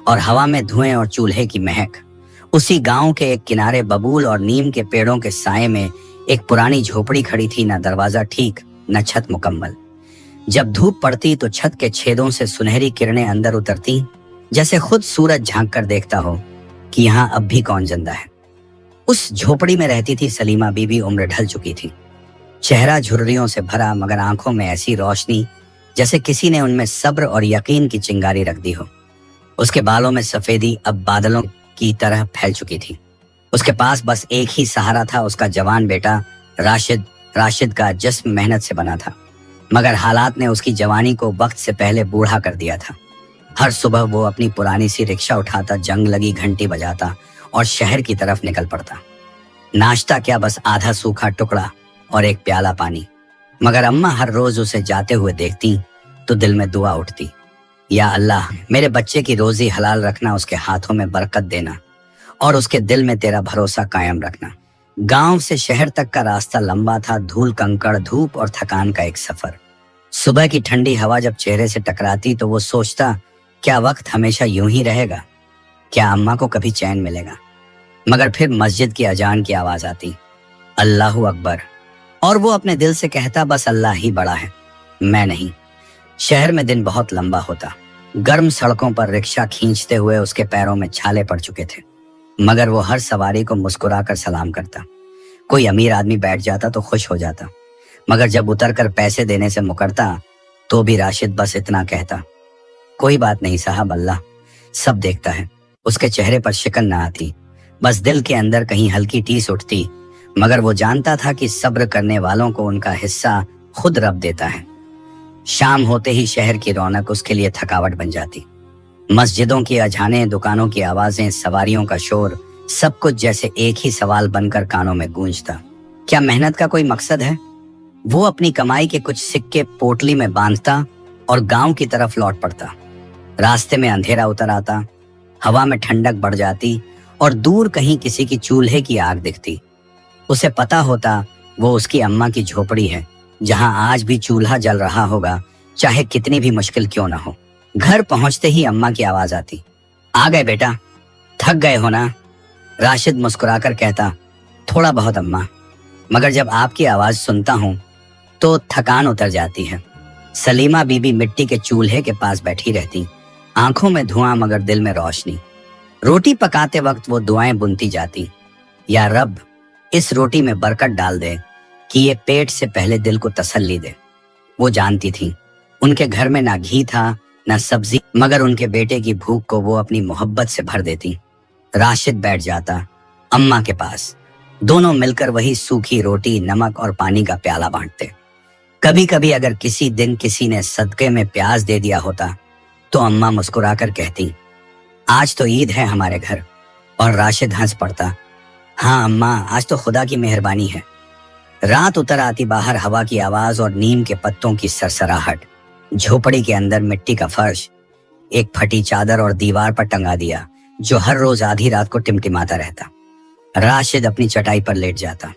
और हवा में धुएं और चूल्हे की महक। उसी गांव के एक किनारे बबूल और नीम के पेड़ों के साए में एक पुरानी झोपड़ी खड़ी थी, न दरवाजा ठीक न छत मुकम्मल। जब धूप पड़ती तो छत के छेदों से सुनहरी किरणें अंदर उतरती, जैसे खुद सूरज झांक कर देखता हो कि यहाँ अब भी कौन जिंदा है। उस झोपड़ी में रहती थी सलीमा बीबी। उम्र ढल चुकी थी, चेहरा झुर्रियों से भरा, मगर आंखों में ऐसी रोशनी जैसे किसी ने उनमें सब्र और यकीन की चिंगारी रख दी हो। उसके बालों में सफेदी अब बादलों की तरह फैल चुकी थी। उसके पास बस एक ही सहारा था, उसका जवान बेटा राशिद। राशिद का जिस्म मेहनत से बना था, मगर हालात ने उसकी जवानी को वक्त से पहले बूढ़ा कर दिया था। हर सुबह वो अपनी पुरानी सी रिक्शा उठाता, जंग लगी घंटी बजाता और शहर की तरफ निकल पड़ता। नाश्ता क्या, बस आधा सूखा टुकड़ा और एक प्याला पानी। मगर अम्मा हर रोज उसे जाते हुए देखती तो दिल में दुआ उठती, या अल्लाह, मेरे बच्चे की रोजी हलाल रखना, उसके हाथों में बरकत देना और उसके दिल में तेरा भरोसा कायम रखना। गांव से शहर तक का रास्ता लंबा था, धूल कंकड़, धूप और थकान का एक सफर। सुबह की ठंडी हवा जब चेहरे से टकराती तो वो सोचता, क्या वक्त हमेशा यूं ही रहेगा? क्या अम्मा को कभी चैन मिलेगा? मगर फिर मस्जिद की अजान की आवाज आती, अल्लाहू अकबर, और वो अपने दिल से कहता, बस अल्लाह ही बड़ा है, मैं नहीं। शहर में दिन बहुत लंबा होता। गर्म सड़कों पर रिक्शा खींचते हुए उसके पैरों में छाले पड़ चुके थे, मगर वो हर सवारी को मुस्कुराकर सलाम करता। कोई अमीर आदमी बैठ जाता तो खुश हो जाता, मगर जब उतरकर पैसे देने से मुकरता तो भी राशिद बस इतना कहता, कोई बात नहीं साहब, अल्लाह सब देखता है। उसके चेहरे पर शिकन ना आती, बस दिल के अंदर कहीं हल्की टीस उठती, मगर वो जानता था कि सब्र करने वालों को उनका हिस्सा खुद रब देता है। शाम होते ही शहर की रौनक उसके लिए थकावट बन जाती। मस्जिदों की अजानें, दुकानों की आवाजें, सवारियों का शोर, सब कुछ जैसे एक ही सवाल बनकर कानों में गूंजता, क्या मेहनत का कोई मकसद है? वो अपनी कमाई के कुछ सिक्के पोटली में बांधता और गांव की तरफ लौट पड़ता। रास्ते में अंधेरा उतर आता, हवा में ठंडक बढ़ जाती और दूर कहीं किसी की चूल्हे की आग दिखती। उसे पता होता वो उसकी अम्मा की झोपड़ी है, जहां आज भी चूल्हा जल रहा होगा, चाहे कितनी भी मुश्किल क्यों ना हो। घर पहुंचते ही अम्मा की आवाज आती, आ गए बेटा, थक गए हो ना? राशिद मुस्कुराकर कहता, थोड़ा बहुत अम्मा, मगर जब आपकी आवाज सुनता हूं तो थकान उतर जाती है। सलीमा बीबी मिट्टी के चूल्हे के पास बैठी रहती, आंखों में धुआं मगर दिल में रोशनी। रोटी पकाते वक्त वो दुआएं बुनती जाती, या रब, इस रोटी में बरकत डाल दे कि ये पेट से पहले दिल को तसल्ली दे। वो जानती थी उनके घर में ना घी था ना सब्जी, मगर उनके बेटे की भूख को वो अपनी मोहब्बत से भर देती। राशिद बैठ जाता अम्मा के पास, दोनों मिलकर वही सूखी रोटी, नमक और पानी का प्याला बांटते। कभी कभी अगर किसी दिन किसी ने सदके में प्याज दे दिया होता तो अम्मा मुस्कुराकर कहती, आज तो ईद है हमारे घर। और राशिद हंस पड़ता, हाँ अम्मा, आज तो खुदा की मेहरबानी है। रात उतर आती, बाहर हवा की आवाज और नीम के पत्तों की सरसराहट। झोपड़ी के अंदर मिट्टी का फर्श, एक फटी चादर और दीवार पर टंगा दिया जो हर रोज आधी रात को टिमटिमाता रहता। राशिद अपनी चटाई पर लेट जाता,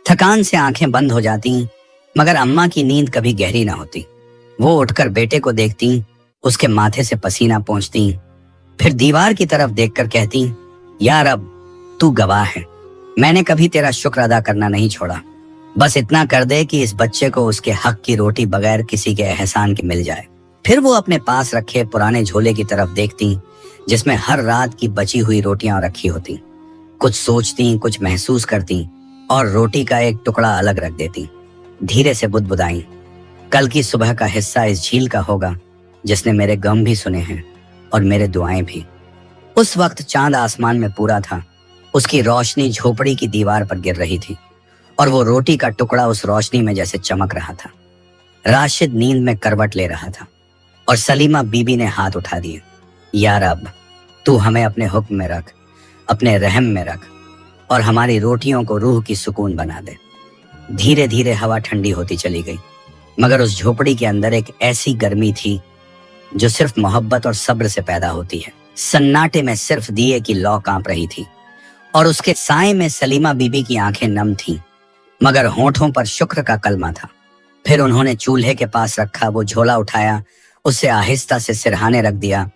थकान से आंखें बंद हो जाती, मगर अम्मा की नींद कभी गहरी ना होती। वो उठकर बेटे को देखती, उसके माथे से पसीना पोंछती, फिर दीवार की तरफ देखकर कहती, या रब, तू गवाह है, मैंने कभी तेरा शुक्र अदा करना नहीं छोड़ा। बस इतना कर दे कि इस बच्चे को उसके हक की रोटी बगैर किसी के एहसान के मिल जाए। फिर वो अपने पास रखे पुराने झोले की तरफ देखती, जिसमें हर रात की बची हुई रोटियां रखी होती। कुछ सोचती, कुछ महसूस करती और रोटी का एक टुकड़ा अलग रख देती। धीरे से बुदबुदाई, कल की सुबह का हिस्सा इस झील का होगा जिसने मेरे गम भी सुने हैं और मेरे दुआएं भी। उस वक्त चांद आसमान में पूरा था, उसकी रोशनी झोपड़ी की दीवार पर गिर रही थी और वो रोटी का टुकड़ा उस रोशनी में जैसे चमक रहा था। राशिद नींद में करवट ले रहा था और सलीमा बीबी ने हाथ उठा दिए, या रब, तू हमें अपने हुक्म में रख, अपने रहम में रख और हमारी रोटियों को रूह की सुकून बना दे। धीरे धीरे हवा ठंडी होती चली गई, मगर उस झोपड़ी के अंदर एक ऐसी गर्मी थी जो सिर्फ मोहब्बत और सब्र से पैदा होती है। सन्नाटे में सिर्फ दिए की लौ कांप रही थी और उसके साए में सलीमा बीबी की आंखें नम थीं, मगर होठों पर शुक्र का कलमा था। फिर उन्होंने चूल्हे के पास रखा वो झोला उठाया, उसे आहिस्ता से सिरहाने रख दिया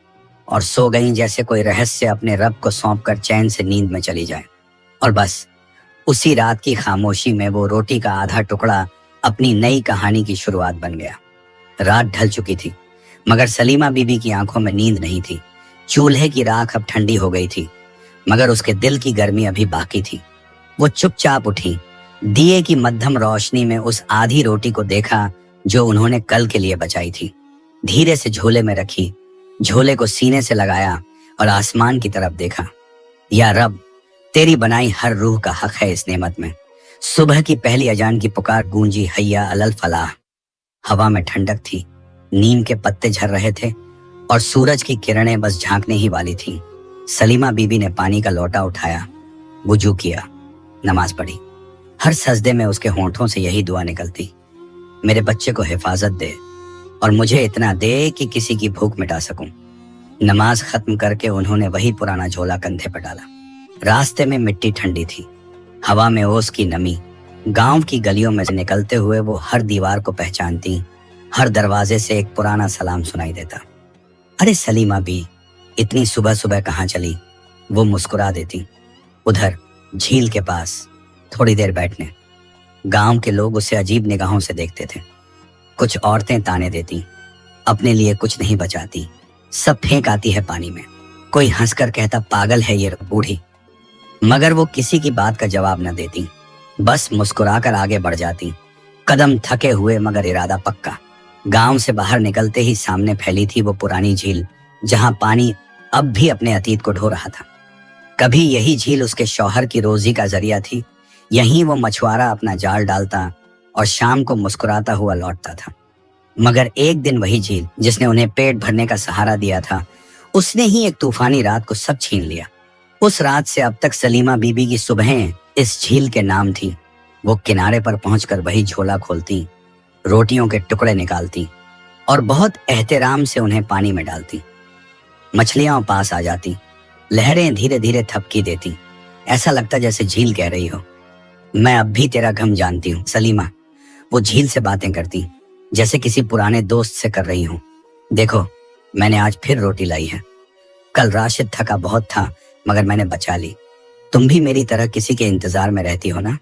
और सो गईं जैसे कोई रहस्य अपने रब को सौंपकर चैन से नींद में चली जाए। और बस उसी रात की खामोशी में वो रोटी का आधा टुकड़ा अपनी नई कहानी की शुरुआत बन गया। रात ढल चुकी थी, मगर सलीमा बीबी की आंखों में नींद नहीं थी। चूल्हे की राख अब ठंडी हो गई थी, मगर उसके दिल की गर्मी अभी बाकी थी। वो चुपचाप उठी, दिए की मध्यम रोशनी में उस आधी रोटी को देखा जो उन्होंने कल के लिए बचाई थी। धीरे से झोले में रखी, झोले को सीने से लगाया और आसमान की तरफ देखा। या रब, तेरी बनाई हर रूह का हक है इस नेमत में। सुबह की पहली अजान की पुकार गूंजी, हैया अलल फलाह। हवा में ठंडक थी, नीम के पत्ते झर रहे थे और सूरज की किरणें बस झांकने ही वाली थीं। सलीमा बीबी ने पानी का लोटा उठाया, वुजू किया, नमाज पढ़ी। हर सजदे में उसके होंठों से यही दुआ निकलती, मेरे बच्चे को हिफाजत दे और मुझे इतना दे कि किसी की भूख मिटा सकूं। नमाज खत्म करके उन्होंने वही पुराना झोला कंधे पर डाला। रास्ते में मिट्टी ठंडी थी, हवा में ओस की नमी। गांव की गलियों में से निकलते हुए वो हर दीवार को पहचानती, हर दरवाजे से एक पुराना सलाम सुनाई देता। अरे सलीमा भी, इतनी सुबह सुबह कहाँ चली? वो मुस्कुरा देती। उधर झील के पास थोड़ी देर बैठने। गांव के लोग उसे अजीब निगाहों से देखते थे। कुछ औरतें ताने देती, अपने लिए कुछ नहीं बचाती, सब फेंक आती है पानी में। कोई हंसकर कहता, पागल है ये बूढ़ी। मगर वो किसी की बात का जवाब न देती, बस मुस्कुराकर आगे बढ़ जाती, कदम थके हुए मगर इरादा पक्का। गांव से बाहर निकलते ही सामने फैली थी वो पुरानी झील, जहां पानी अब भी अपने अतीत को ढो रहा था। कभी यही झील उसके शौहर की रोजी का जरिया थी, यहीं वो मछुआरा अपना जाल डालता और शाम को मुस्कुराता हुआ लौटता था। मगर एक दिन वही झील जिसने उन्हें पेट भरने का सहारा दिया था, उसने ही एक तूफानी रात को सब छीन लिया। उस रात से अब तक सलीमा बीबी की सुबहें इस झील के नाम थी। वो किनारे पर पहुंचकर वही झोला खोलती, रोटियों के टुकड़े निकालती और बहुत एहतराम से उन्हें पानी में डालती। मछलियां पास आ जाती, लहरें धीरे धीरे थपकी देती। ऐसा लगता जैसे झील कह रही हो, मैं अब भी तेरा गम जानती हूँ सलीमा। वो झील से बातें करती जैसे किसी पुराने दोस्त से कर रही हूँ। देखो, मैंने आज फिर रोटी लाई है। कल राशिद थका बहुत था, मगर मैंने बचा ली। तुम भी मेरी तरह किसी के इंतजार में रहती हो ना?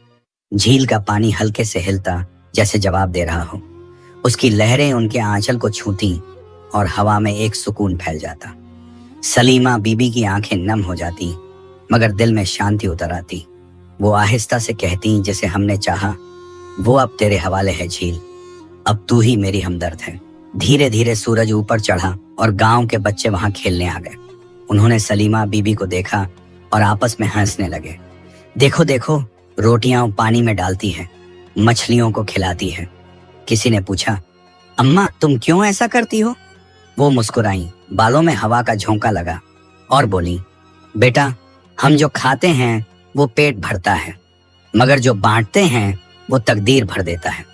झील का पानी हल्के से हिलता, जैसे जवाब दे रहा हो। उसकी लहरें उनके आंचल को छूती और हवा में एक सुकून फैल जाता। सलीमा बीबी की आंखें नम हो जाती, मगर दिल में शांति उतर आती। वो आहिस्ता से कहती, जैसे हमने चाहा, वो अब तेरे हवाले है झील, अब तू ही मेरी हमदर्द है। धीरे धीरे सूरज ऊपर चढ़ा और गांव के बच्चे वहां खेलने आ गए। उन्होंने सलीमा बीबी को देखा और आपस में हंसने लगे। देखो देखो, रोटियां पानी में डालती है, मछलियों को खिलाती है। किसी ने पूछा, अम्मा तुम क्यों ऐसा करती हो? वो मुस्कुराई, बालों में हवा का झोंका लगा और बोली, बेटा, हम जो खाते हैं वो पेट भरता है, मगर जो बांटते हैं वो तकदीर भर देता है।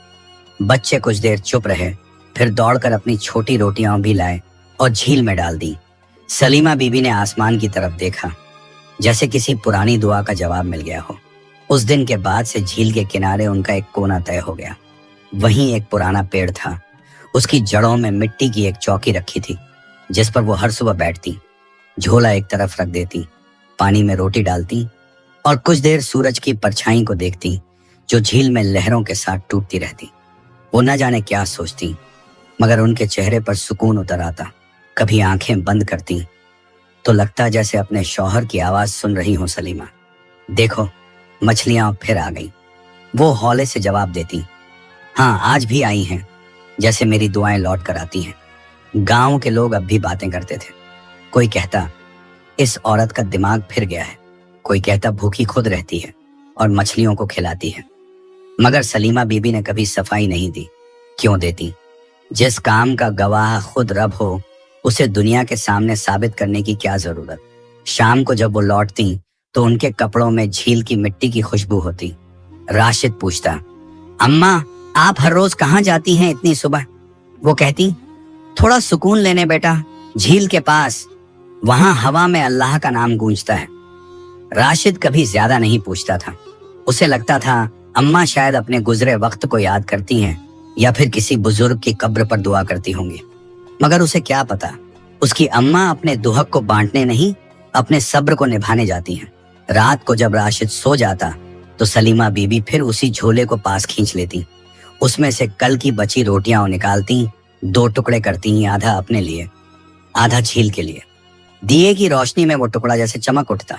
बच्चे कुछ देर चुप रहे, फिर दौड़कर अपनी छोटी रोटियां भी लाए और झील में डाल दी। सलीमा बीबी ने आसमान की तरफ देखा, जैसे किसी पुरानी दुआ का जवाब मिल गया हो। उस दिन के बाद से झील के किनारे उनका एक कोना तय हो गया। वहीं एक पुराना पेड़ था, उसकी जड़ों में मिट्टी की एक चौकी रखी थी, जिस पर वो हर सुबह बैठती, झोला एक तरफ रख देती, पानी में रोटी डालती और कुछ देर सूरज की परछाई को देखती, जो झील में लहरों के साथ टूटती रहती। वो न जाने क्या सोचती, मगर उनके चेहरे पर सुकून उतर आता। कभी आंखें बंद करती तो लगता जैसे अपने शौहर की आवाज सुन रही हो। सलीमा, देखो, मछलियां फिर आ गई। वो हौले से जवाब देती, हाँ आज भी आई हैं, जैसे मेरी दुआएं लौट कर आती हैं। गांव के लोग अब भी बातें करते थे। कोई कहता, इस औरत का दिमाग फिर गया है। कोई कहता, भूखी खुद रहती है और मछलियों को खिलाती है। मगर सलीमा बीबी ने कभी सफाई नहीं दी। क्यों देती? जिस काम का गवाह खुद रब हो, उसे दुनिया के सामने साबित करने की क्या जरूरत? शाम को जब वो लौटती तो उनके कपड़ों में झील की मिट्टी की खुशबू होती। राशिद पूछता, अम्मा आप हर रोज कहाँ जाती हैं इतनी सुबह? वो कहती, थोड़ा सुकून लेने बेटा, झील के पास, वहां हवा में अल्लाह का नाम गूंजता है। राशिद कभी ज्यादा नहीं पूछता था। उसे लगता था अम्मा शायद अपने गुजरे वक्त को याद करती हैं या फिर किसी बुजुर्ग की कब्र पर दुआ करती होंगी। मगर उसे क्या पता, उसकी अम्मा अपने दुहक को बांटने नहीं, अपने सब्र को निभाने जाती हैं। रात को जब राशिद सो जाता तो सलीमा बीबी फिर उसी झोले को पास खींच लेती, उसमें से कल की बची रोटियां निकालती, 2 टुकड़े करती, आधा अपने लिए, आधा झील के लिए। दिए की रोशनी में वो टुकड़ा जैसे चमक उठता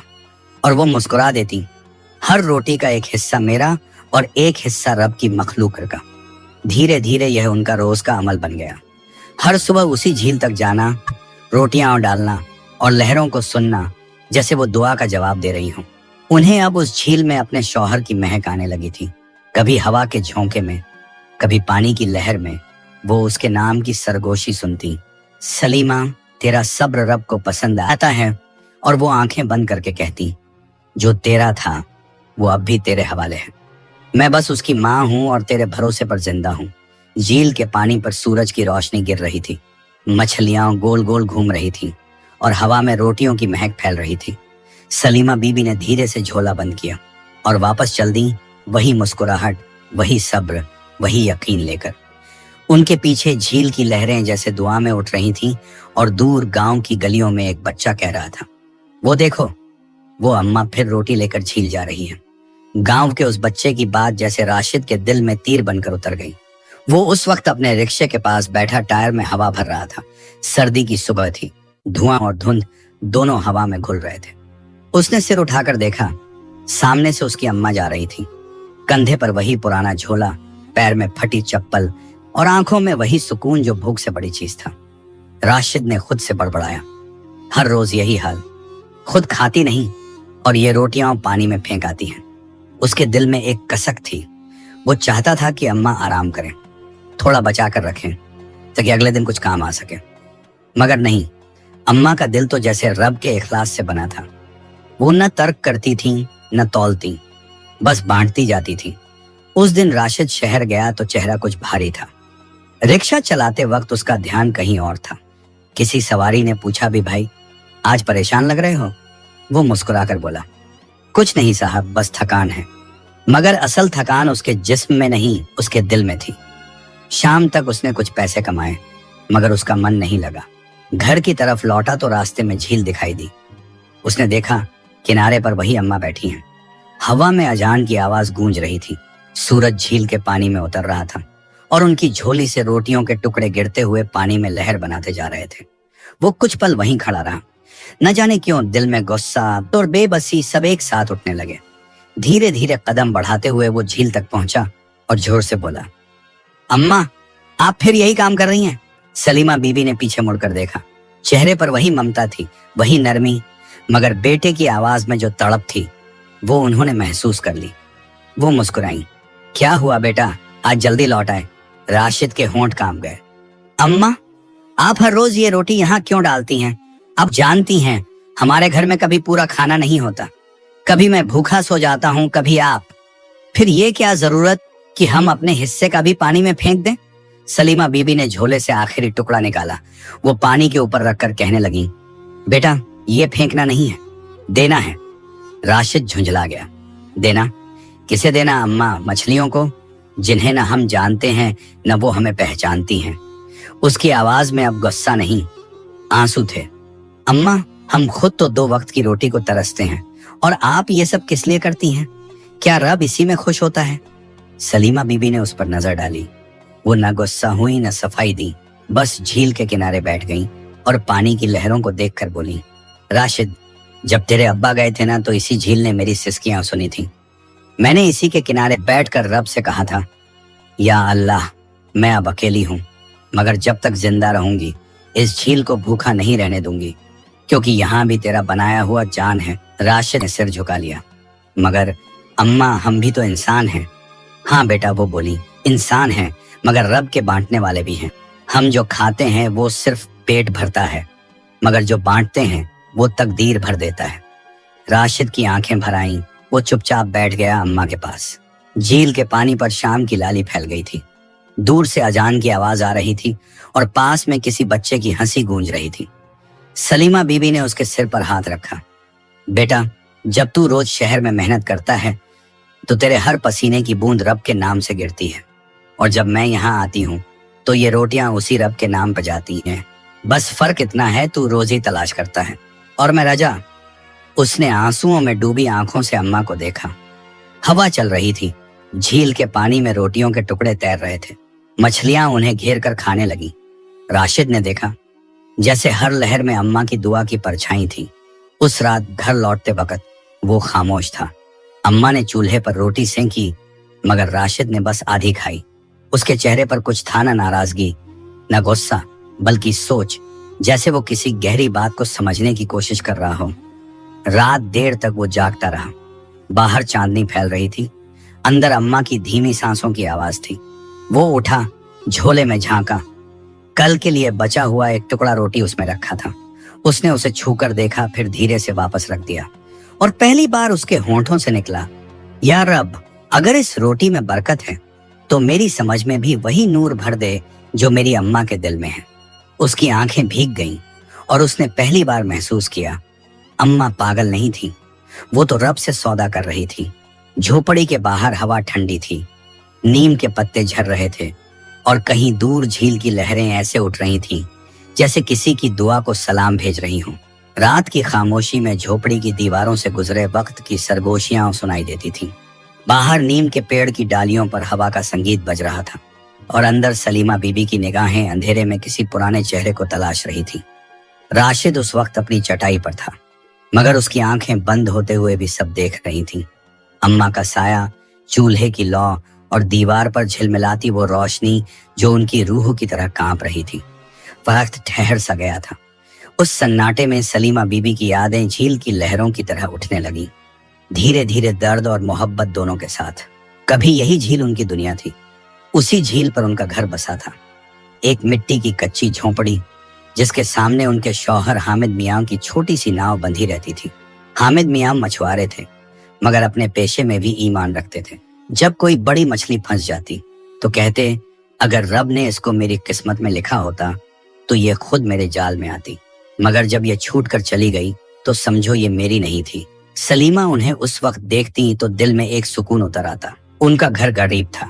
और वो मुस्कुरा देती, हर रोटी का एक हिस्सा मेरा और एक हिस्सा रब की मखलूक का। धीरे धीरे यह उनका रोज का अमल बन गया। हर सुबह उसी झील तक जाना, रोटियां डालना और लहरों को सुनना जैसे वो दुआ का जवाब दे रही हूँ। उन्हें अब उस झील में अपने शौहर की महक आने लगी थी। कभी हवा के झोंके में, कभी पानी की लहर में वो उसके नाम की सरगोशी सुनती, सलीमा तेरा सब्र रब को पसंद आता है। और वो आंखें बंद करके कहती, जो तेरा था वो अब भी तेरे हवाले है। मैं बस उसकी माँ हूँ और तेरे भरोसे पर जिंदा हूँ। झील के पानी पर सूरज की रोशनी गिर रही थी, मछलियां गोल गोल घूम रही थी और हवा में रोटियों की महक फैल रही थी। सलीमा बीबी ने धीरे से झोला बंद किया और वापस चल दी, वही मुस्कुराहट, वही सब्र, वही यकीन लेकर। उनके पीछे झील की लहरें जैसे दुआ में उठ रही थीं और दूर गांव की गलियों में एक बच्चा कह रहा था, वो देखो, वो अम्मा फिर रोटी लेकर झील जा रही है। गांव के उस बच्चे की बात जैसे राशिद के दिल में तीर बनकर उतर गई। वो उस वक्त अपने रिक्शे के पास बैठा टायर में हवा भर रहा था। सर्दी की सुबह थी, धुआं और धुंध दोनों हवा में घुल रहे थे। उसने सिर उठाकर देखा, सामने से उसकी अम्मा जा रही थी, कंधे पर वही पुराना झोला, पैर में फटी चप्पल और आंखों में वही सुकून जो भूख से बड़ी चीज था। राशिद ने खुद से बड़बड़ाया, हर रोज यही हाल, खुद खाती नहीं और ये रोटियां पानी में फेंक आती हैं। उसके दिल में एक कसक थी, वो चाहता था कि अम्मा आराम करें, थोड़ा बचा कर रखें ताकि अगले दिन कुछ काम आ सके। मगर नहीं, अम्मा का दिल तो जैसे रब के इखलास से बना था। वो न तर्क करती थी न तौलती, बस बांटती जाती थी। उस दिन राशिद शहर गया तो चेहरा कुछ भारी था। रिक्शा चलाते वक्त उसका ध्यान कहीं और था। किसी सवारी ने पूछा भी, भाई आज परेशान लग रहे हो? वो मुस्कुराकर बोला, कुछ नहीं साहब, बस थकान है। मगर असल थकान उसके जिस्म में नहीं, उसके दिल में थी। शाम तक उसने कुछ पैसे कमाए मगर उसका मन नहीं लगा। घर की तरफ लौटा तो रास्ते में झील दिखाई दी। उसने देखा किनारे पर वही अम्मा बैठी हैं। हवा में अजान की आवाज गूंज रही थी। सूरज झील के पानी में उतर रहा था और उनकी झोली से रोटियों के टुकड़े गिरते हुए पानी में लहर बनाते जा रहे थे। वो कुछ पल वहीं खड़ा रहा। न जाने क्यों दिल में गुस्सा और बेबसी सब एक साथ उठने लगे। धीरे धीरे कदम बढ़ाते हुए वो झील तक पहुंचा और जोर से बोला, अम्मा आप फिर यही काम कर रही हैं? सलीमा बीबी ने पीछे मुड़कर देखा। चेहरे पर वही ममता थी, वही नरमी, मगर बेटे की आवाज में जो तड़प थी वो उन्होंने महसूस कर ली। वो मुस्कुराई, क्या हुआ बेटा, आज जल्दी लौट आए? राशिद के होंठ कांप गए। अम्मा आप हर रोज ये रोटी यहाँ क्यों डालती हैं? अब जानती हैं हमारे घर में कभी पूरा खाना नहीं होता। कभी मैं भूखा सो जाता हूँ, कभी आप। फिर ये क्या जरूरत कि हम अपने हिस्से का भी पानी में फेंक दें? सलीमा बीबी ने झोले से आखिरी टुकड़ा निकाला। वो पानी के ऊपर रखकर कहने लगी, बेटा ये फेंकना नहीं है, देना है। राशिद झुंझला गया। देना? किसे देना अम्मा? मछलियों को, जिन्हें न हम जानते हैं न वो हमें पहचानती हैं। उसकी आवाज में अब गुस्सा नहीं, आंसू थे। अम्मा हम खुद तो 2 वक्त की रोटी को तरसते हैं और आप ये सब किस लिए करती हैं? क्या रब इसी में खुश होता है? सलीमा बीबी ने उस पर नजर डाली। वो न गुस्सा हुई न सफाई दी, बस झील के किनारे बैठ गई और पानी की लहरों को देखकर बोली, राशिद जब तेरे अब्बा गए थे ना तो इसी झील ने मेरी सिसकियां सुनी थी। मैंने इसी के किनारे बैठकर रब से कहा था, या अल्लाह मैं अब अकेली हूँ, मगर जब तक जिंदा रहूंगी इस झील को भूखा नहीं रहने दूंगी, क्योंकि यहाँ भी तेरा बनाया हुआ जान है। राशिद ने सिर झुका लिया। मगर अम्मा हम भी तो इंसान हैं। हाँ बेटा, वो बोली, इंसान हैं मगर रब के बांटने वाले भी हैं। हम जो खाते हैं वो सिर्फ पेट भरता है, मगर जो बांटते हैं वो तकदीर भर देता है। राशिद की आंखें भर आईं। वो चुपचाप बैठ गया अम्मा के पास। झील के पानी पर शाम की लाली फैल गई थी। दूर से अजान की आवाज आ रही थी और पास में किसी बच्चे की हंसी गूंज रही थी। सलीमा बीबी ने उसके सिर पर हाथ रखा। बेटा जब तू रोज शहर में मेहनत करता है तो तेरे हर पसीने की बूंद रब के नाम से गिरती है, और जब मैं यहाँ आती हूँ तो ये रोटियां उसी रब के नाम पर जाती हैं। बस फर्क इतना है तू रोजी तलाश करता है और मैं रजा। उसने आंसुओं में डूबी आंखों से अम्मा को देखा। हवा चल रही थी, झील के पानी में रोटियों के टुकड़े तैर रहे थे, मछलियां उन्हें घेर कर खाने लगी। राशिद ने देखा जैसे हर लहर में अम्मा की दुआ की परछाई थी। उस रात घर लौटते वक्त वो खामोश था। अम्मा ने चूल्हे पर रोटी सेंकी, मगर राशिद ने बस आधी खाई। उसके चेहरे पर कुछ था न नाराजगी, न गुस्सा, बल्कि सोच, जैसे वो किसी गहरी बात को समझने की कोशिश कर रहा हो। रात देर तक वो जागता रहा। बाहर चांदनी फैल रही थी, अंदर अम्मा की धीमी सांसों की आवाज थी। वो उठा, झोले में झांका। कल के लिए बचा हुआ एक टुकड़ा रोटी उसमें रखा था। उसने उसे छूकर देखा, फिर धीरे से वापस रख दिया और पहली बार उसके होंठों से निकला, या रब, अगर इस रोटी में बरकत है तो मेरी समझ में भी वही नूर भर दे जो मेरी अम्मा के दिल में है। उसकी आंखें भीग गईं और उसने पहली बार महसूस किया अम्मा पागल नहीं थी, वो तो रब से सौदा कर रही थी। झोपड़ी के बाहर हवा ठंडी थी, नीम के पत्ते झड़ रहे थे और कहीं दूर झील की लहरें ऐसे उठ रही थीं जैसे किसी की दुआ को सलाम भेज रही हों। रात की खामोशी में झोपड़ी की दीवारों से गुजरे वक्त की सरगोशियां सुनाई देती थीं। बाहर नीम के पेड़ की डालियों पर हवा का संगीत बज रहा था और अंदर सलीमा बीबी की निगाहें अंधेरे में किसी पुराने चेहरे को तलाश रही थी। राशिद उस वक्त अपनी चटाई पर था, मगर उसकी आंखें बंद होते हुए भी सब देख रही थीं। अम्मा का साया, चूल्हे की लौ और दीवार पर झिलमिलाती वो रोशनी जो उनकी रूह की तरह कांप रही थी। वक्त ठहर सा गया था। उस सन्नाटे में सलीमा बीबी की यादें झील की लहरों की तरह उठने लगी, धीरे धीरे दर्द और मोहब्बत दोनों के साथ। कभी यही झील उनकी दुनिया थी, उसी झील पर उनका घर बसा था। एक मिट्टी की कच्ची झोंपड़ी जिसके सामने उनके शौहर हामिद मियां की छोटी सी नाव बंधी रहती थी। हामिद मियां मछुआरे थे, मगर अपने पेशे में भी ईमान रखते थे। जब कोई बड़ी मछली फंस जाती तो कहते, अगर रब ने इसको मेरी किस्मत में लिखा होता तो ये खुद मेरे जाल में आती, मगर जब ये छूट कर चली गई तो समझो ये मेरी नहीं थी। सलीमा उन्हें उस वक्त देखती तो दिल में एक सुकून उतर आता। उनका घर गरीब था,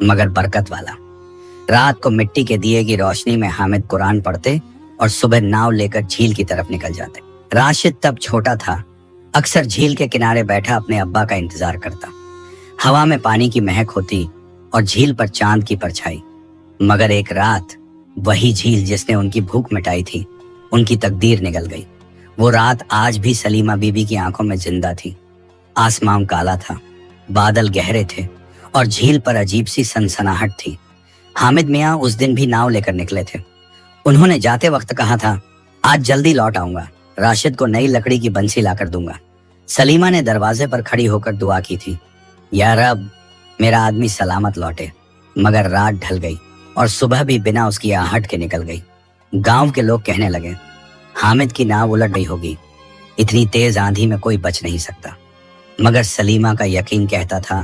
मगर बरकत वाला। रात को मिट्टी के दिए की रोशनी में हामिद कुरान पढ़ते और सुबह नाव लेकर झील की तरफ निकल जाते। राशिद तब छोटा था, अक्सर झील के किनारे बैठा अपने अब्बा का इंतजार करता। हवा में पानी की महक होती और झील पर चांद की परछाई। मगर एक रात वही झील जिसने उनकी भूख मिटाई थी, उनकी तकदीर निगल गई। वो रात आज भी सलीमा बीबी की आंखों में जिंदा थी। आसमान काला था, बादल गहरे थे और झील पर अजीब सी सनसनाहट थी। हामिद मियां उस दिन भी नाव लेकर निकले थे। उन्होंने जाते वक्त कहा था, आज जल्दी लौट आऊंगा, राशिद को नई लकड़ी की बंसी लाकर दूंगा। सलीमा ने दरवाजे पर खड़ी होकर दुआ की थी, या रब, मेरा आदमी सलामत लौटे। मगर रात ढल गई और सुबह भी बिना उसकी आहट के निकल गई। गांव के लोग कहने लगे, हामिद की नाव उलट गई होगी, इतनी तेज आंधी में कोई बच नहीं सकता। मगर सलीमा का यकीन कहता था,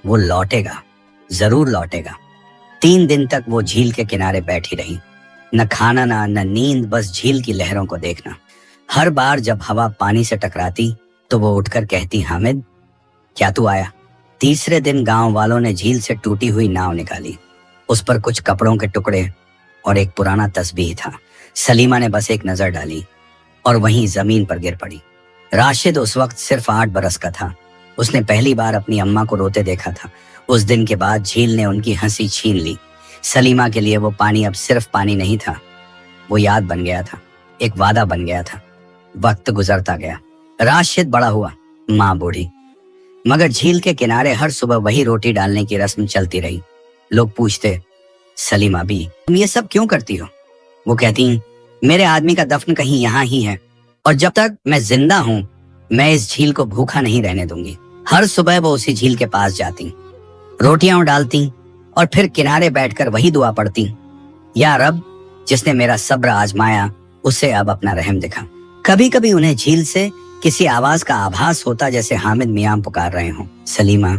वो लौटेगा, जरूर लौटेगा। 3 दिन तक वो झील के किनारे बैठी रही, न खाना न नींद, बस झील की लहरों को देखना। हर बार जब हवा पानी से टकराती तो वो उठकर कहती, हामिद, क्या तू आया? तीसरे दिन गांव वालों ने झील से टूटी हुई नाव निकाली। उस पर कुछ कपड़ों के टुकड़े और एक पुराना तस्बीह था। सलीमा ने बस एक नजर डाली और वहीं जमीन पर गिर पड़ी। राशिद उस वक्त सिर्फ 8 बरस का था। उसने पहली बार अपनी अम्मा को रोते देखा था। उस दिन के बाद झील ने उनकी हंसी छीन ली। सलीमा के लिए वो पानी अब सिर्फ पानी नहीं था, वो याद बन गया था, एक वादा बन गया था। वक्त गुजरता गया, राशिद बड़ा हुआ, माँ बूढ़ी, मगर झील के किनारे हर सुबह वही रोटी डालने की रस्म चलती रही। लोग पूछते, सलीमा बी, तुम ये सब क्यों करती हो? वो कहती, मेरे आदमी का दफन कहीं यहाँ ही है और जब तक मैं जिंदा हूँ मैं इस झील को भूखा नहीं रहने दूंगी। हर सुबह वो उसी झील के पास जाती, रोटियां डालती और फिर किनारे बैठकर वही दुआ पढ़ती, या रब, जिसने मेरा सब्र आजमाया उसे अब अपना रहम दिखा। कभी कभी उन्हें झील से किसी आवाज का आभास होता, जैसे हामिद मियां पुकार रहे हों, सलीमा,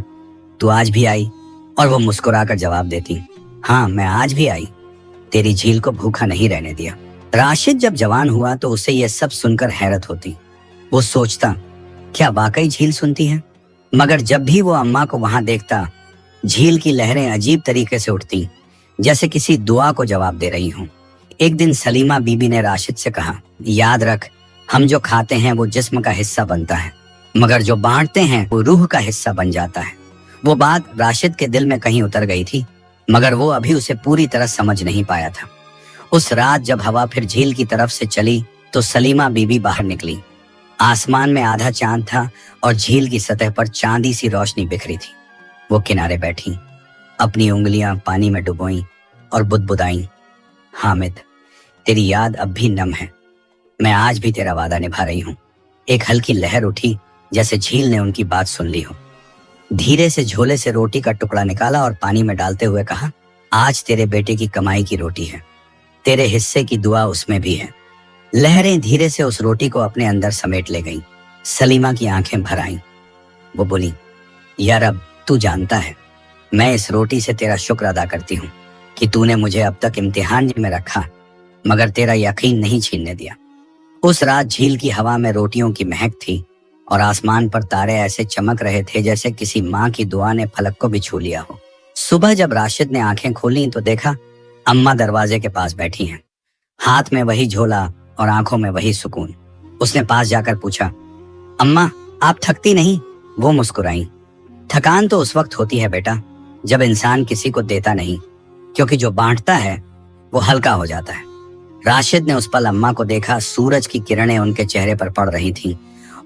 तू आज भी आई? और वो मुस्कुराकर जवाब देती, हाँ, मैं आज भी आई, तेरी झील को भूखा नहीं रहने दिया। राशिद जब जवान हुआ तो उसे यह सब सुनकर हैरत होती। वो सोचता, क्या वाकई झील सुनती है? मगर जब भी वो अम्मा को वहां देखता, झील की लहरें अजीब तरीके से उठती, जैसे किसी दुआ को जवाब दे रही हों। एक दिन सलीमा बीबी ने राशिद से कहा, याद रख, हम जो खाते हैं वो जिस्म का हिस्सा बनता है, मगर जो बांटते हैं वो रूह का हिस्सा बन जाता है। वो बात राशिद के दिल में कहीं उतर गई थी, मगर वो अभी उसे पूरी तरह समझ नहीं पाया था। उस रात जब हवा फिर झील की तरफ से चली तो सलीमा बीबी बाहर निकली। आसमान में आधा चांद था और झील की सतह पर चांदी सी रोशनी बिखरी थी। वो किनारे बैठी, अपनी उंगलियां पानी में डुबोई और बुदबुदाई, हामिद, तेरी याद अब भी नम है, मैं आज भी तेरा वादा निभा रही हूँ। एक हल्की लहर उठी, जैसे झील ने उनकी बात सुन ली हो। धीरे से झोले से रोटी का टुकड़ा निकाला और पानी में डालते हुए कहा, आज तेरे बेटे की कमाई की रोटी है, तेरे हिस्से की दुआ उसमें भी है। लहरें धीरे से उस रोटी को अपने अंदर समेट ले गईं। सलीमा की आंखें भर आईं। वो बोली, यार अब तू जानता है, मैं इस रोटी से तेरा शुक्र अदा करती हूँ कि तूने मुझे अब तक इम्तिहान में रखा, मगर तेरा यकीन नहीं छीनने दिया। उस रात झील की हवा में रोटियों की महक थी और आसमान पर तारे ऐसे चमक रहे थे जैसे किसी माँ की दुआ ने फलक को भी छू लिया हो। सुबह जब राशिद ने आंखें खोली तो देखा अम्मा दरवाजे के पास बैठी हैं, हाथ में वही झोला और आंखों में वही सुकून। उसने पास जाकर पूछा, अम्मा आप थकती नहीं? वो मुस्कुराई। थकान तो उस वक्त होती है बेटा जब इंसान किसी को देता नहीं, क्योंकि जो बांटता है वो हल्का हो जाता है। राशिद ने उस पल अम्मा को देखा। सूरज की किरणें उनके चेहरे पर पड़ रही थीं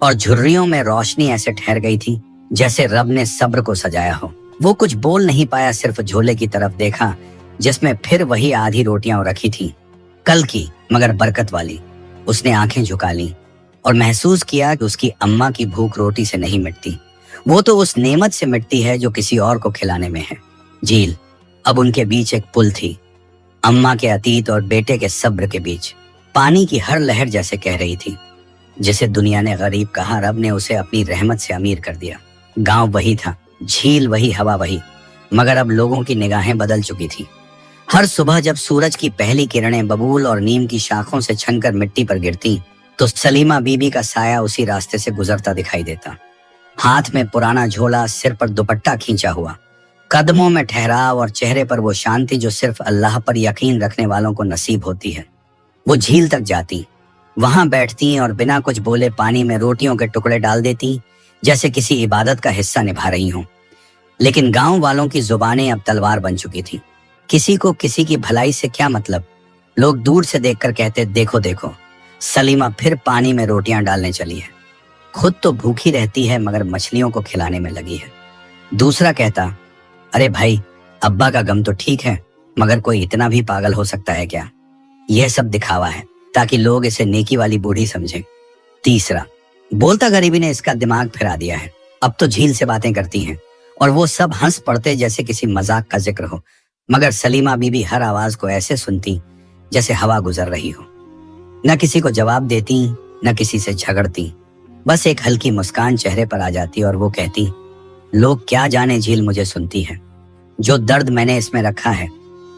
और झुर्रियों में रोशनी ऐसे ठहर गई थी जैसे रब ने सब्र को सजाया हो। वो कुछ बोल नहीं पाया, सिर्फ झोले की तरफ देखा जिसमें फिर वही आधी रोटियां रखी थी, कल की मगर बरकत वाली। उसने आंखें झुका ली और महसूस किया कि उसकी अम्मा की भूख रोटी से नहीं मिटती, वो तो उस नेमत से मिटती है जो किसी और को खिलाने में है। झील, अब उनके बीच एक पुल थी, अम्मा के अतीत और बेटे के सब्र के बीच। पानी की हर लहर जैसे कह रही थी, जिसे दुनिया ने गरीब कहा, रब ने उसे अपनी रहमत से अमीर कर दिया। गांव वही था, झील वही, हवा वही, मगर अब लोगों की निगाहें बदल चुकी थी। हर सुबह जब सूरज की पहली किरणें बबूल और नीम की शाखों से छनकर मिट्टी पर गिरती तो सलीमा बीबी का साया उसी रास्ते से गुजरता दिखाई देता। हाथ में पुराना झोला, सिर पर दुपट्टा खींचा हुआ, कदमों में ठहराव और चेहरे पर वो शांति जो सिर्फ अल्लाह पर यकीन रखने वालों को नसीब होती है। वो झील तक जाती, वहां बैठती और बिना कुछ बोले पानी में रोटियों के टुकड़े डाल देती, जैसे किसी इबादत का हिस्सा निभा रही हों। लेकिन गांव वालों की जुबानें अब तलवार बन चुकी थी। किसी को किसी की भलाई से क्या मतलब। लोग दूर से देखकर कहते, देखो देखो, सलीमा फिर पानी में रोटियां डालने चली है, खुद तो भूखी रहती है मगर मछलियों को खिलाने में लगी है। दूसरा कहता, अरे भाई, अब्बा का गम तो ठीक है, मगर कोई इतना भी पागल हो सकता है क्या? यह सब दिखावा है ताकि लोग इसे नेकी वाली बूढ़ी समझें। तीसरा, बोलता गरीबी ने इसका दिमाग फिरा दिया है, अब तो झील से बातें करती हैं और वो सब हंस पड़ते जैसे किसी मजाक का जिक्र हो, मगर सलीमा बीबी हर आवाज को ऐसे सुनती जैसे हवा गुजर रही हो। न किसी को जवाब देती, न किसी से झगड़ती, बस एक हल्की मुस्कान चेहरे पर आ जाती और वो कहती, लोग क्या जाने झील मुझे सुनती है, जो दर्द मैंने इसमें रखा है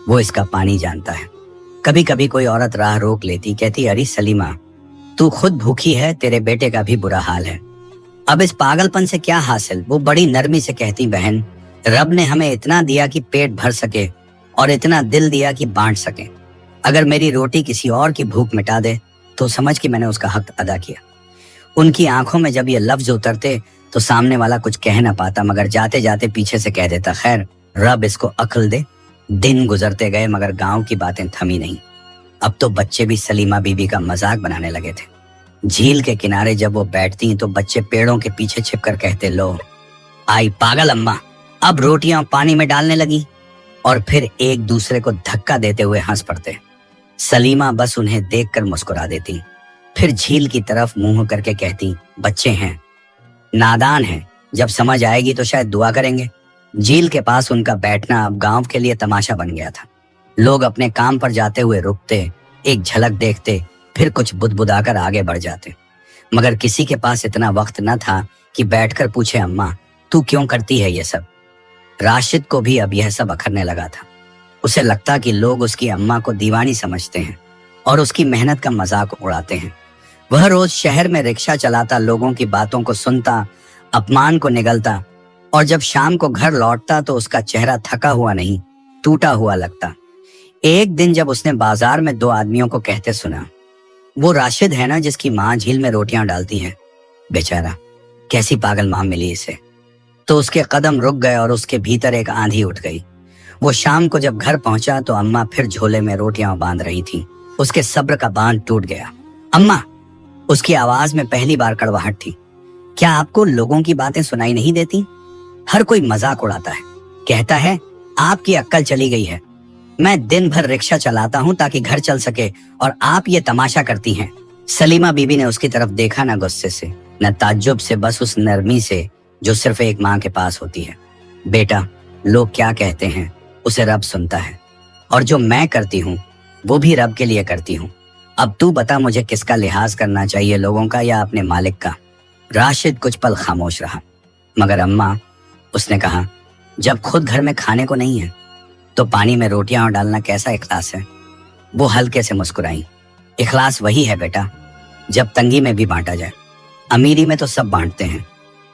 वो इसका पानी जानता है। कभी कभी कोई औरत राह रोक लेती, कहती, अरे सलीमा, तू खुद भूखी है, तेरे बेटे का भी बुरा हाल है, अब इस पागलपन से क्या हासिल? वो बड़ी नरमी से कहती, बहन, रब ने हमें इतना दिया कि पेट भर सके और इतना दिल दिया कि बांट सके। अगर मेरी रोटी किसी और की भूख मिटा दे तो समझ कि मैंने उसका हक अदा किया। उनकी आंखों में जब ये लफ्ज उतरते तो सामने वाला कुछ कह ना पाता, मगर जाते जाते पीछे से कह देता, खैर रब इसको अक्ल दे। दिन गुजरते गए मगर गांव की बातें थमी नहीं। अब तो बच्चे भी सलीमा बीबी का मजाक बनाने लगे थे। झील के किनारे जब वो बैठती तो बच्चे पेड़ों के पीछे छिपकर कहते, लो आई पागल अम्मा, अब रोटियां पानी में डालने लगी, और फिर एक दूसरे को धक्का देते हुए हंस पड़ते। सलीमा बस उन्हें देखकर मुस्कुरा देती, फिर झील की तरफ मुंह करके कहती, बच्चे हैं, नादान हैं, जब समझ आएगी तो शायद दुआ करेंगे। झील के पास उनका बैठना अब गांव के लिए तमाशा बन गया था। लोग अपने काम पर जाते हुए रुकते, एक झलक देखते, फिर कुछ बुदबुदाकर आगे बढ़ जाते, मगर किसी के पास इतना वक्त न था कि बैठकर पूछे, अम्मा तू क्यों करती है ये सब? राशिद को भी अब यह सब अखरने लगा था। उसे लगता कि लोग उसकी अम्मा को दीवानी समझते हैं और उसकी मेहनत का मजाक उड़ाते हैं। वह रोज शहर में रिक्शा चलाता, लोगों की बातों को सुनता, अपमान को निगलता, और जब शाम को घर लौटता तो उसका चेहरा थका हुआ नहीं, टूटा हुआ लगता। एक दिन जब उसने बाजार में दो आदमियों को कहते सुना, वो राशिद है ना जिसकी माँ झील में रोटियां डालती है, बेचारा कैसी पागल माँ मिली इसे, तो उसके कदम रुक गए और उसके भीतर एक आंधी उठ गई। वो शाम को जब घर पहुंचा तो अम्मा फिर झोले में रोटियां बांध रही थी। उसके सब्र का बांध टूट गया। अम्मा, उसकी आवाज में पहली बार कड़वाहट थी। क्या आपको लोगों की बातें सुनाई नहीं देती? हर कोई मजाक उड़ाता है, कहता है आपकी अक्ल चली गई है। मैं दिन भर रिक्शा चलाता हूँ ताकि घर चल सके और आप ये तमाशा करती हैं। सलीमा बीबी ने उसकी तरफ देखा, ना गुस्से से न ताज्जुब से, बस उस नरमी से जो सिर्फ एक माँ के पास होती है। बेटा, लोग क्या कहते हैं उसे रब सुनता है, और जो मैं करती हूँ वो भी रब के लिए करती हूँ। अब तू बता, मुझे किसका लिहाज करना चाहिए, लोगों का या अपने मालिक का? राशिद कुछ पल खामोश रहा। मगर अम्मा, उसने कहा, जब खुद घर में खाने को नहीं है तो पानी में रोटियां डालना कैसा इखलास है? वो हल्के से मुस्कुराई। इखलास वही है बेटा जब तंगी में भी बांटा जाए। अमीरी में तो सब बांटते हैं,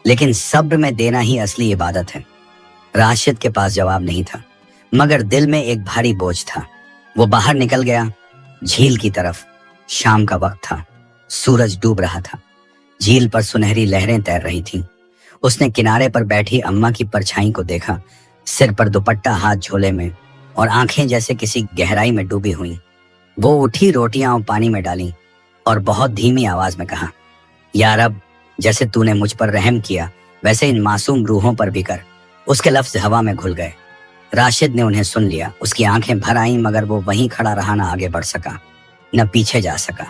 लेकिन सब्र में देना ही असली इबादत है। राशिद के पास जवाब नहीं था, मगर दिल में एक भारी बोझ था। वो बाहर निकल गया, झील की तरफ। शाम का वक्त था, सूरज डूब रहा था, झील पर सुनहरी लहरें तैर रही थीं। उसने किनारे पर बैठी अम्मा की परछाई को देखा, सिर पर दुपट्टा, हाथ झोले में, और आंखें जैसे किसी गहराई में डूबी हुई। वो उठी, रोटियां पानी में डाली और बहुत धीमी आवाज में कहा, या रब, जैसे तूने मुझ पर रहम किया वैसे इन मासूम रूहों पर भी कर। उसके लफ्ज हवा में घुल गए। राशिद ने उन्हें सुन लिया। उसकी आंखें भर आईं, मगर वो वहीं खड़ा रहा, ना आगे बढ़ सका न पीछे जा सका।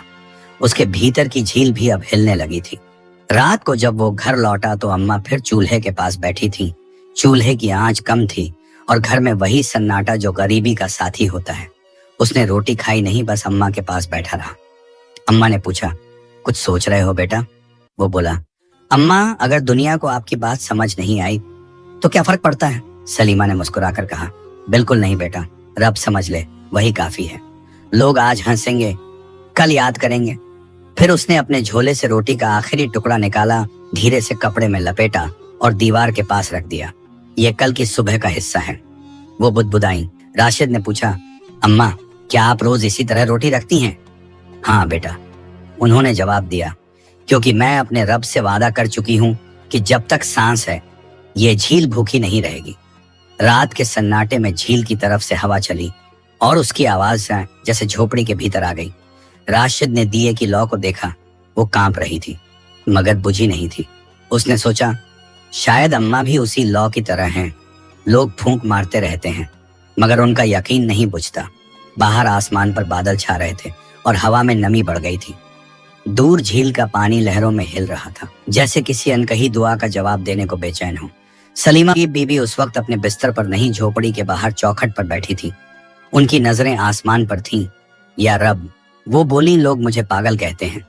उसके भीतर की झील भी अब हिलने लगी थी। रात को जब वो घर लौटा तो अम्मा फिर चूल्हे के पास बैठी थी। चूल्हे की आंच कम थी और घर में वही सन्नाटा जो गरीबी का साथी होता है। उसने रोटी खाई नहीं, बस अम्मा के पास बैठा रहा। अम्मा ने पूछा, कुछ सोच रहे हो बेटा? वो बोला, अम्मा, अगर दुनिया को आपकी बात समझ नहीं आई तो क्या फर्क पड़ता है? सलीमा ने मुस्कुराकर कहा, बिल्कुल नहीं बेटा, रब समझ ले वही काफी है। लोग आज हंसेंगे, कल याद करेंगे। फिर उसने अपने झोले से रोटी का आखिरी टुकड़ा निकाला, धीरे से कपड़े में लपेटा और दीवार के पास रख दिया। ये कल की सुबह का हिस्सा है। वो बुदबुदाई। राशिद ने पूछा, अम्मा, क्या आप रोज इसी तरह रोटी रखती हैं? हाँ बेटा, उन्होंने जवाब दिया, क्योंकि मैं अपने रब से वादा कर चुकी हूँ कि जब तक सांस है ये झील भूखी नहीं रहेगी। रात के सन्नाटे में झील की तरफ से हवा चली और उसकी आवाज जैसे झोपड़ी के भीतर आ गई। राशिद ने दिए की लौ को देखा। वो कांप रही थी, मगर बुझी नहीं थी। उसने सोचा, शायद अम्मा भी उसी लौ की तरह हैं। लोग फूंक मारते रहते हैं, मगर उनका यकीन नहीं बुझता। बाहर आसमान पर बादल छा रहे थे और हवा में नमी बढ़ गई थी। दूर झील का पानी लहरों में हिल रहा था, जैसे किसी अनकही दुआ का जवाब देने को बेचैन हो। सलीमा की बीबी उस वक्त अपने बिस्तर पर नहीं, झोपड़ी के बाहर चौखट पर बैठी थी। उनकी नजरें आसमान पर थीं। या रब, वो बोली, लोग मुझे पागल कहते हैं,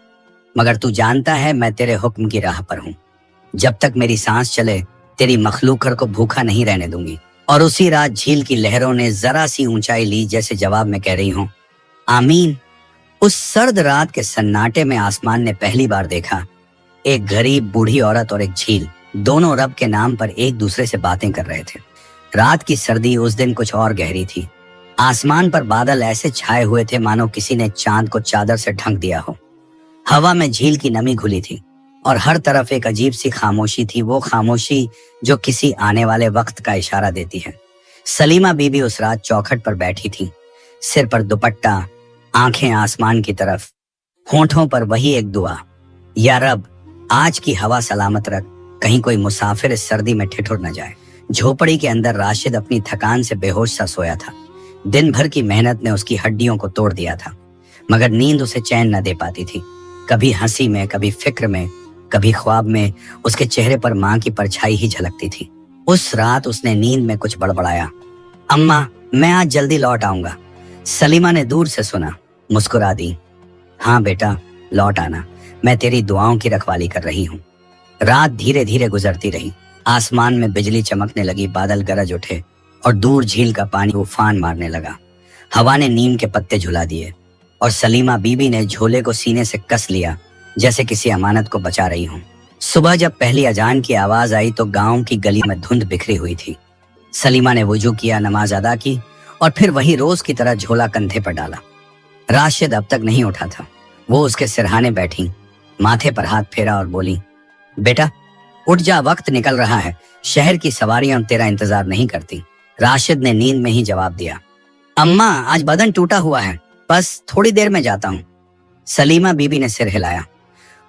मगर तू जानता है मैं तेरे हुक्म की राह पर हूँ। जब तक मेरी सांस चले तेरी मखलूकर को भूखा नहीं रहने दूंगी। और उसी रात झील की लहरों ने जरा सी ऊंचाई ली, जैसे जवाब में कह रही हूँ, आमीन। उस सर्द रात के सन्नाटे में आसमान ने पहली बार देखा एक गरीब बूढ़ी औरत और एक झील, दोनों रब के नाम पर एक दूसरे से बातें कर रहे थे। रात की सर्दी उस दिन कुछ और गहरी थी। आसमान पर बादल ऐसे छाए हुए थे मानो किसी ने चांद को चादर से ढक दिया हो। हवा में झील की नमी घुली थी और हर तरफ एक अजीब सी खामोशी थी, वो खामोशी जो किसी आने वाले वक्त का इशारा देती है। सलीमा बीबी उस रात चौखट पर बैठी थी, सिर पर दुपट्टा, आंखें आसमान की तरफ, होंठों पर वही एक दुआ, या रब, आज की हवा सलामत रख, कहीं कोई मुसाफिर इस सर्दी में ठिठुर न जाए। झोपड़ी के अंदर राशिद अपनी थकान से बेहोश सा सोया था। दिन भर की मेहनत ने उसकी हड्डियों को तोड़ दिया था, मगर नींद उसे चैन न दे पाती थी। कभी हंसी में, कभी फिक्र में, कभी ख्वाब में उसके चेहरे पर माँ की परछाई ही झलकती थी। उस रात उसने नींद में कुछ बड़बड़ाया, अम्मा, मैं आज जल्दी लौट आऊंगा। सलीमा ने दूर से सुना, मुस्कुरा दी। हाँ बेटा, लौट आना, मैं तेरी दुआओं की रखवाली कर रही हूँ। रात धीरे धीरे गुजरती रही। आसमान में बिजली चमकने लगी, बादल गरज उठे और दूर झील का पानी उफान मारने लगा। हवा ने नीम के पत्ते झुला दिए और सलीमा बीबी ने झोले को सीने से कस लिया, जैसे किसी अमानत को बचा रही हूँ। सुबह जब पहली अजान की आवाज आई तो गांव की गली में धुंध बिखरी हुई थी। सलीमा ने वुजू किया, नमाज अदा की और फिर वही रोज की तरह झोला कंधे पर डाला। राशिद अब तक नहीं उठा था। वो उसके सिरहाने बैठी, माथे पर हाथ फेरा और बोली, बेटा उठ जा, वक्त निकल रहा है, शहर की सवारियां तेरा इंतजार नहीं करती। राशिद ने नींद में ही जवाब दिया, अम्मा आज बदन टूटा हुआ है, बस थोड़ी देर में जाता हूँ। सलीमा बीबी ने सिर हिलाया,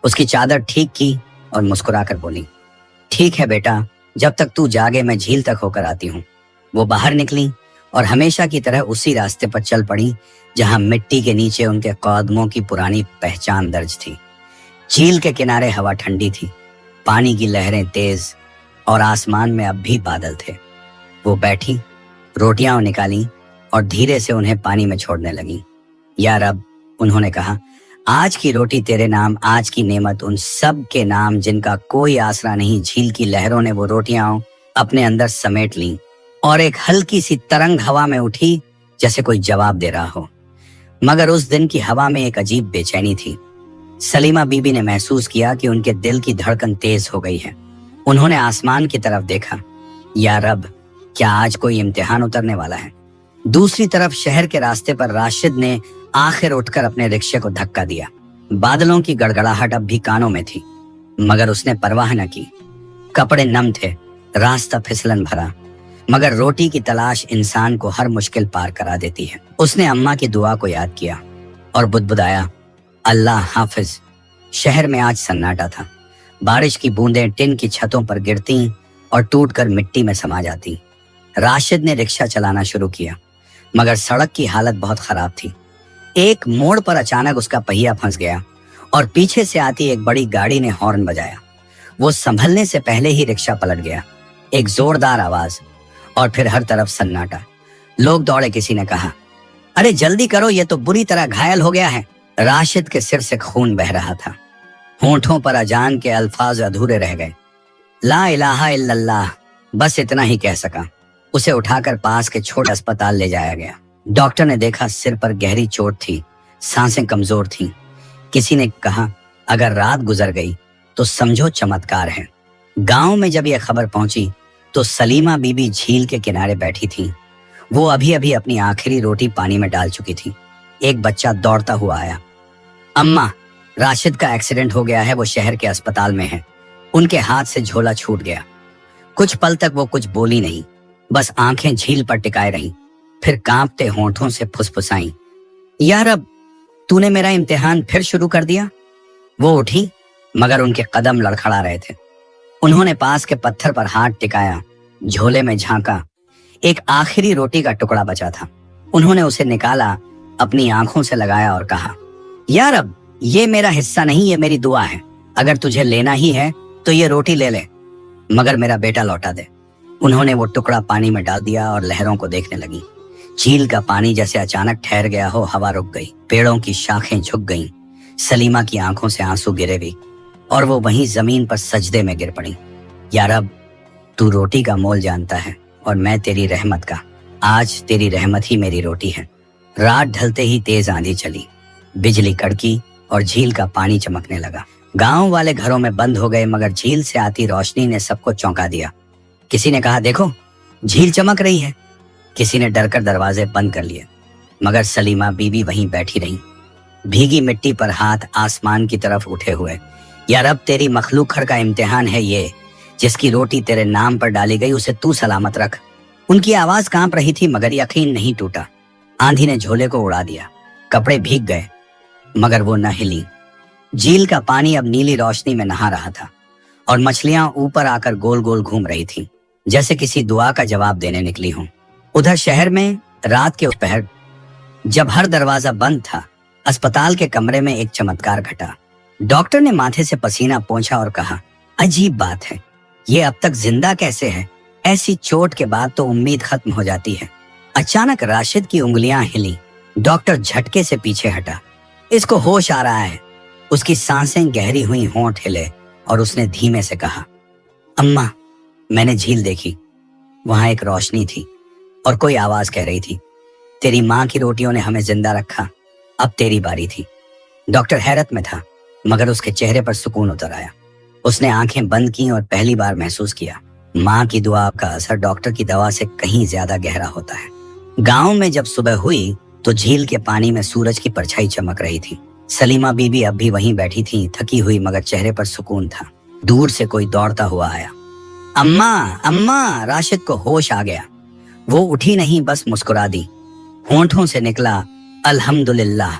उसकी चादर ठीक की और मुस्कुराकर बोली, ठीक है बेटा, जब तक तू जागे मैं झील तक होकर आती हूँ। वो बाहर निकली और हमेशा की तरह उसी रास्ते पर चल पड़ी जहां मिट्टी के नीचे उनके कदमों की पुरानी पहचान दर्ज थी। झील के किनारे हवा ठंडी थी, पानी की लहरें तेज और आसमान में अब भी बादल थे। वो बैठी, रोटियां निकाली और धीरे से उन्हें पानी में छोड़ने लगी। या रब, उन्होंने कहा, आज की रोटी तेरे नाम, आज की नेमत उन सब के नाम जिनका कोई आसरा नहीं। झील की लहरों ने वो रोटियां अपने अंदर समेट ली और एक हल्की सी तरंग हवा में उठी जैसे कोई जवाब दे रहा हो। मगर उस दिन की हवा में एक अजीब बेचैनी थी। सलीमा बीबी ने महसूस किया कि उनके दिल की धड़कन तेज हो गई है। उन्होंने आसमान की तरफ देखा। या रब, क्या आज कोई इम्तिहान उतरने वाला है? दूसरी तरफ शहर के रास्ते पर राशिद ने आखिर उठकर अपने रिक्शे को धक्का दिया। बादलों की गड़गड़ाहट अब भी कानों में थी, मगर उसने परवाह न की। कपड़े नम थे, रास्ता फिसलन भरा, मगर रोटी की तलाश इंसान को हर मुश्किल पार करा देती है। उसने अम्मा की दुआ को याद किया और बुदबुदाया, अल्लाह हाफिज। शहर में आज सन्नाटा था। बारिश की बूंदें टिन की छतों पर गिरती और टूटकर मिट्टी में समा जाती। राशिद ने रिक्शा चलाना शुरू किया, मगर सड़क की हालत बहुत खराब थी। एक मोड़ पर अचानक उसका पहिया फंस गया और पीछे से आती एक बड़ी गाड़ी ने हॉर्न बजाया। वो संभलने से पहले ही रिक्शा पलट गया। एक जोरदार आवाज और फिर हर तरफ सन्नाटा। लोग दौड़े। किसी ने कहा, अरे जल्दी करो, ये तो बुरी तरह घायल हो गया है। राशिद के सिर से खून बह रहा था। होंठों पर अजान के अल्फाज अधूरे रह गए। ला इलाहा इल्लल्लाह, बस इतना ही कह सका। उसे उठाकर पास के छोटे अस्पताल ले जाया गया। डॉक्टर ने देखा, सिर पर गहरी चोट थी, सांसें कमजोर थीं। किसी ने कहा, अगर रात गुजर गई तो समझो चमत्कार है। गांव में जब यह खबर पहुंची तो सलीमा बीबी झील के किनारे बैठी थी। वो अभी अभी अपनी आखिरी रोटी पानी में डाल चुकी थी। एक बच्चा दौड़ता हुआ आया, अम्मा, राशिद का एक्सीडेंट हो गया है, वो शहर के अस्पताल में है। उनके हाथ से झोला छूट गया। कुछ पल तक वो कुछ बोली नहीं, बस आंखें झील पर टिकाए रहीं, फिर कांपते होंठों से फुसफुसाई, या रब, तूने मेरा इम्तिहान फिर शुरू कर दिया। वो उठी, मगर उनके कदम लड़खड़ा रहे थे। उन्होंने पास के पत्थर पर हाथ टिकाया, झोले में झांका। एक आखिरी रोटी का टुकड़ा बचा था। उन्होंने उसे निकाला, अपनी आंखों से लगाया और कहा, या रब, ये मेरा हिस्सा नहीं, ये मेरी दुआ है। अगर तुझे लेना ही है तो ये रोटी ले ले, मगर मेरा बेटा लौटा दे। उन्होंने वो टुकड़ा पानी में डाल दिया और लहरों को देखने लगी। झील का पानी जैसे अचानक ठहर गया हो। हवा रुक गई, पेड़ों की शाखें झुक गईं। सलीमा की आंखों से आंसू गिरे भी और वो वहीं जमीन पर सजदे में गिर पड़ी। या रब, तू रोटी का मोल जानता है और मैं तेरी रहमत का। आज तेरी रहमत ही मेरी रोटी है। रात ढलते ही तेज आंधी चली, बिजली कड़की और झील का पानी चमकने लगा। गांव वाले घरों में बंद हो गए, मगर झील से आती रोशनी ने सबको चौंका दिया। किसी ने कहा, देखो झील चमक रही है। किसी ने डरकर दरवाजे बंद कर लिए, मगर सलीमा बीबी वहीं बैठी रही, भीगी मिट्टी पर हाथ आसमान की तरफ उठे हुए। या रब, तेरी मखलूक का इम्तिहान है ये, जिसकी रोटी तेरे नाम पर डाली गई उसे तू सलामत रख। उनकी आवाज कांप रही थी, मगर यकीन नहीं टूटा। आंधी ने झोले को उड़ा दिया, कपड़े भीग गए, मगर वो न हिली। झील का पानी अब नीली रोशनी में नहा रहा था और मछलियां ऊपर आकर गोल गोल घूम रही थीं, जैसे किसी दुआ का जवाब देने निकली हों। उधर शहर में रात के पहर जब हर दरवाजा बंद था, अस्पताल के कमरे में एक चमत्कार घटा। डॉक्टर ने माथे से पसीना पोंछा और कहा, अजीब बात है, ये अब तक जिंदा कैसे है? ऐसी चोट के बाद तो उम्मीद खत्म हो जाती है। अचानक राशिद की उंगलियां हिली। डॉक्टर झटके से पीछे हटा। इसको होश आ रहा है। उसकी सांसें गहरी हुई, होंठ हिले और उसने धीमे से कहा, अम्मा, मैंने झील देखी। वहां एक रोशनी थी और कोई आवाज कह रही थी, तेरी माँ की रोटियों ने हमें जिंदा रखा, अब तेरी बारी थी। डॉक्टर हैरत में था, मगर उसके चेहरे पर सुकून उतर आया। उसने आंखें बंद की और पहली बार महसूस किया, माँ की दुआ का असर डॉक्टर की दवा से कहीं ज्यादा गहरा होता है। गांव में जब सुबह हुई तो झील के पानी में सूरज की परछाई चमक रही थी। सलीमा बीबी अब भी वहीं बैठी थी, थकी हुई मगर चेहरे पर सुकून था। दूर से कोई दौड़ता हुआ आया। अम्मा अम्मा! राशिद को होश आ गया। वो उठी नहीं, बस मुस्कुरा दी। होंठों से निकला अल्हम्दुलिल्लाह।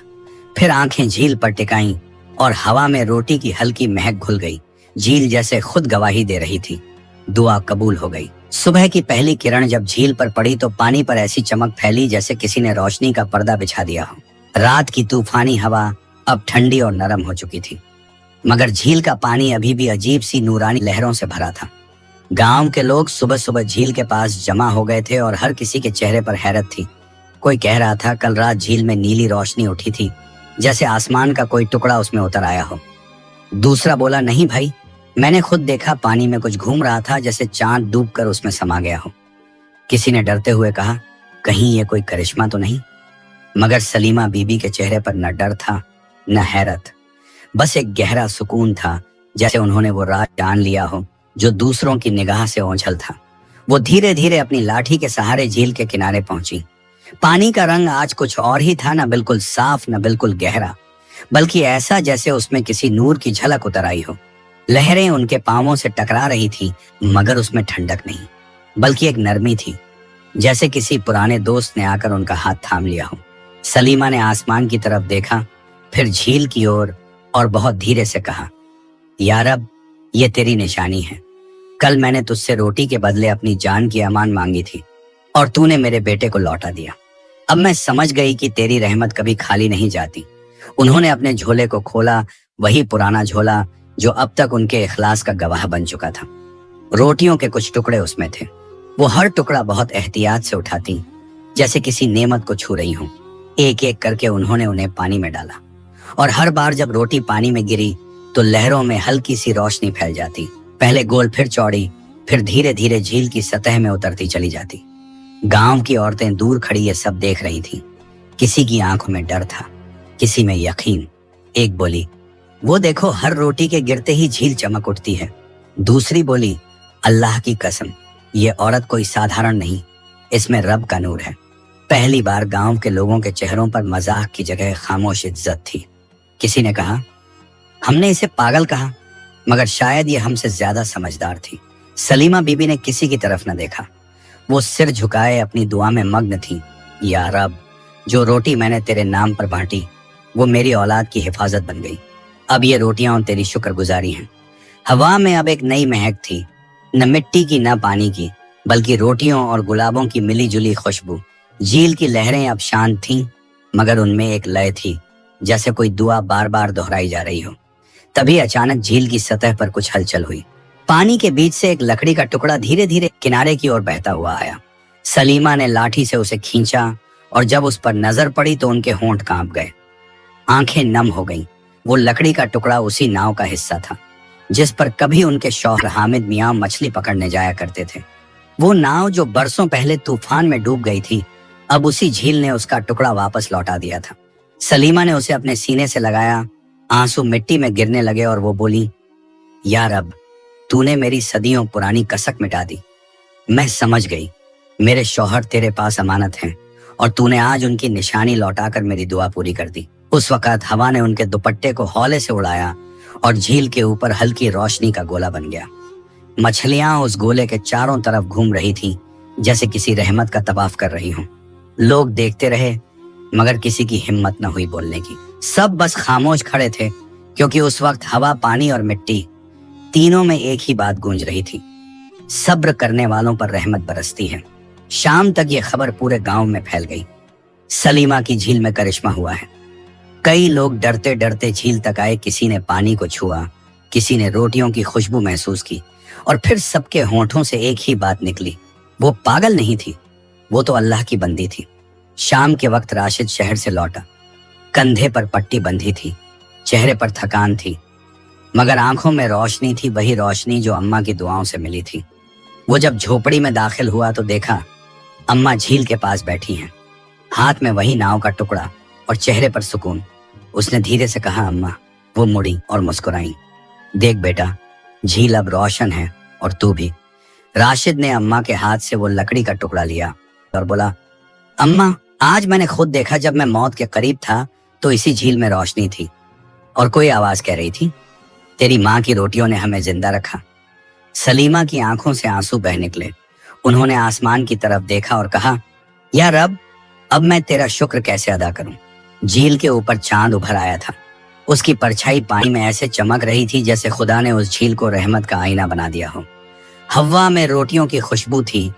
फिर आंखें झील पर टिकाईं और हवा में रोटी की हल्की महक घुल गई। झील जैसे खुद गवाही दे रही थी। दुआ कबूल हो गई। सुबह की पहली किरण जब झील पर पड़ी तो पानी पर ऐसी चमक फैली जैसे किसी ने रोशनी का पर्दा बिछा दिया हो। रात की तूफानी हवा अब ठंडी और नरम हो चुकी थी, मगर झील का पानी अभी भी अजीब सी नूरानी लहरों से भरा था। गांव के लोग सुबह सुबह झील के पास जमा हो गए थे और हर किसी के चेहरे पर हैरत थी। कोई कह रहा था कल रात झील में नीली रोशनी उठी थी, जैसे आसमान का कोई टुकड़ा उसमें उतर आया हो। दूसरा बोला, नहीं भाई, मैंने खुद देखा, पानी में कुछ घूम रहा था, जैसे चांद डूबकर उसमें समा गया हो। किसी ने डरते हुए कहा, कहीं ये कोई करिश्मा तो नहीं? मगर सलीमा बीबी के चेहरे पर न डर था न हैरत, बस एक गहरा सुकून था, जैसे उन्होंने वो राज जान लिया हो जो दूसरों की निगाह से ओझल था। वो धीरे धीरे अपनी लाठी के सहारे झील के किनारे पहुंची। पानी का रंग आज कुछ और ही था, न बिल्कुल साफ न बिल्कुल गहरा, बल्कि ऐसा जैसे उसमें किसी नूर की झलक उतर आई हो। लहरें उनके पांवों से टकरा रही थी, मगर उसमें ठंडक नहीं, बल्कि एक नरमी थी, जैसे किसी पुराने दोस्त ने आकर उनका हाथ थाम लिया हो। सलीमा ने आसमान की तरफ देखा, फिर झील की ओर और बहुत धीरे से कहा, या रब, ये तेरी निशानी है। कल मैंने तुझसे रोटी के बदले अपनी जान की अमान मांगी थी और तूने मेरे बेटे को लौटा दिया। अब मैं समझ गई कि तेरी रहमत कभी खाली नहीं जाती। उन्होंने अपने झोले को खोला, वही पुराना झोला जो अब तक उनके इखलास का गवाह बन चुका था। रोटियों के कुछ टुकड़े उसमें थे। वो हर टुकड़ा बहुत एहतियात से उठाती, जैसे किसी नेमत को छू रही हूं। एक एक करके उन्होंने उन्हें पानी में डाला और हर बार जब रोटी पानी में गिरी तो लहरों में हल्की सी रोशनी फैल जाती। पहले गोल, फिर चौड़ी, फिर धीरे धीरे झील की सतह में उतरती चली जाती। गांव की औरतें दूर खड़ी ये सब देख रही थीं। किसी की आंखों में डर था, किसी में यकीन। एक बोली, वो देखो, हर रोटी के गिरते ही झील चमक उठती है। दूसरी बोली, अल्लाह की कसम, ये औरत कोई साधारण नहीं, इसमें रब का नूर है। पहली बार गांव के लोगों के चेहरों पर मजाक की जगह खामोश इज्जत थी। किसी ने कहा, हमने इसे पागल कहा, मगर शायद ये हमसे ज्यादा समझदार थी। सलीमा बीबी ने किसी की तरफ न देखा। वो सिर झुकाए अपनी दुआ में मग्न थी। या रब, जो रोटी मैंने तेरे नाम पर बांटी वो मेरी औलाद की हिफाजत बन गई। अब ये रोटियां तेरी शुक्रगुजारी हैं। हवा में अब एक नई महक थी, न मिट्टी की न पानी की, बल्कि रोटियों और गुलाबों की मिली जुली खुशबू। झील की लहरें अब शांत थीं, मगर उनमें एक लय थी, जैसे कोई दुआ बार बार दोहराई जा रही हो। तभी अचानक झील की सतह पर कुछ हलचल हुई। पानी के बीच से एक लकड़ी का टुकड़ा धीरे धीरे किनारे की ओर बहता हुआ आया। सलीमा ने लाठी से उसे खींचा और जब उस पर नजर पड़ी तो उनके होंठ कांप गए, आंखें नम हो गईं। वो लकड़ी का टुकड़ा उसी नाव का हिस्सा था जिस पर कभी उनके शौहर हामिद मियां मछली पकड़ने जाया करते थे। वो नाव जो बरसों पहले तूफान में डूब गई थी, अब उसी झील ने उसका टुकड़ा वापस लौटा दिया था। सलीमा ने उसे अपने सीने से लगाया, आंसू मिट्टी में गिरने लगे और वो बोली, या रब, तूने मेरी सदियों पुरानी कसक मिटा दी। मैं समझ गई, मेरे शौहर तेरे पास अमानत हैं और तूने आज उनकी निशानी लौटाकर मेरी दुआ पूरी कर दी। उस वक्त हवा ने उनके दुपट्टे को हौले से उड़ाया और झील के ऊपर हल्की रोशनी का गोला बन गया। मछलियां उस गोले के चारों तरफ घूम रही थीं, जैसे किसी रहमत का तवाफ कर रही हों। लोग देखते रहे, मगर किसी की हिम्मत न हुई बोलने की। सब बस खामोश खड़े थे, क्योंकि उस वक्त हवा, पानी और मिट्टी तीनों में एक ही बात गूंज रही थी, सब्र करने वालों पर रहमत बरसती है। शाम तक ये खबर पूरे गांव में फैल गई, सलीमा की झील में करिश्मा हुआ है। कई लोग डरते डरते झील तक आए। किसी ने पानी को छुआ, किसी ने रोटियों की खुशबू महसूस की, और फिर सबके होंठों से एक ही बात निकली, वो पागल नहीं थी, वो तो अल्लाह की बंदी थी। शाम के वक्त राशिद शहर से लौटा। कंधे पर पट्टी बंधी थी, चेहरे पर थकान थी, मगर आंखों में रोशनी थी, वही रोशनी जो अम्मा की दुआओं से मिली थी। वो जब झोपड़ी में दाखिल हुआ तो देखा अम्मा झील के पास बैठी हैं, हाथ में वही नाव का टुकड़ा और चेहरे पर सुकून। उसने धीरे से कहा, अम्मा। वो मुड़ी और मुस्कुराई। देख बेटा, झील अब रोशन है और तू भी। राशिद ने अम्मा के हाथ से वो लकड़ी का टुकड़ा लिया और बोला, अम्मा, आज मैंने खुद देखा, जब मैं मौत के करीब था तो इसी झील में रोशनी थी और कोई आवाज कह रही थी, तेरी माँ की रोटियों ने हमें जिंदा रखा। सलीमा की आंखों से आंसू बह निकले। उन्होंने आसमान की तरफ देखा और कहा, या रब, अब मैं तेरा शुक्र कैसे अदा करूं। झील के ऊपर चांद उभर आया था। उसकी परछाई पानी में ऐसे चमक रही थी जैसे खुदा ने उस झील को रहमत का आईना बना दिया हो। हवा में रोटियों की खुशबू थी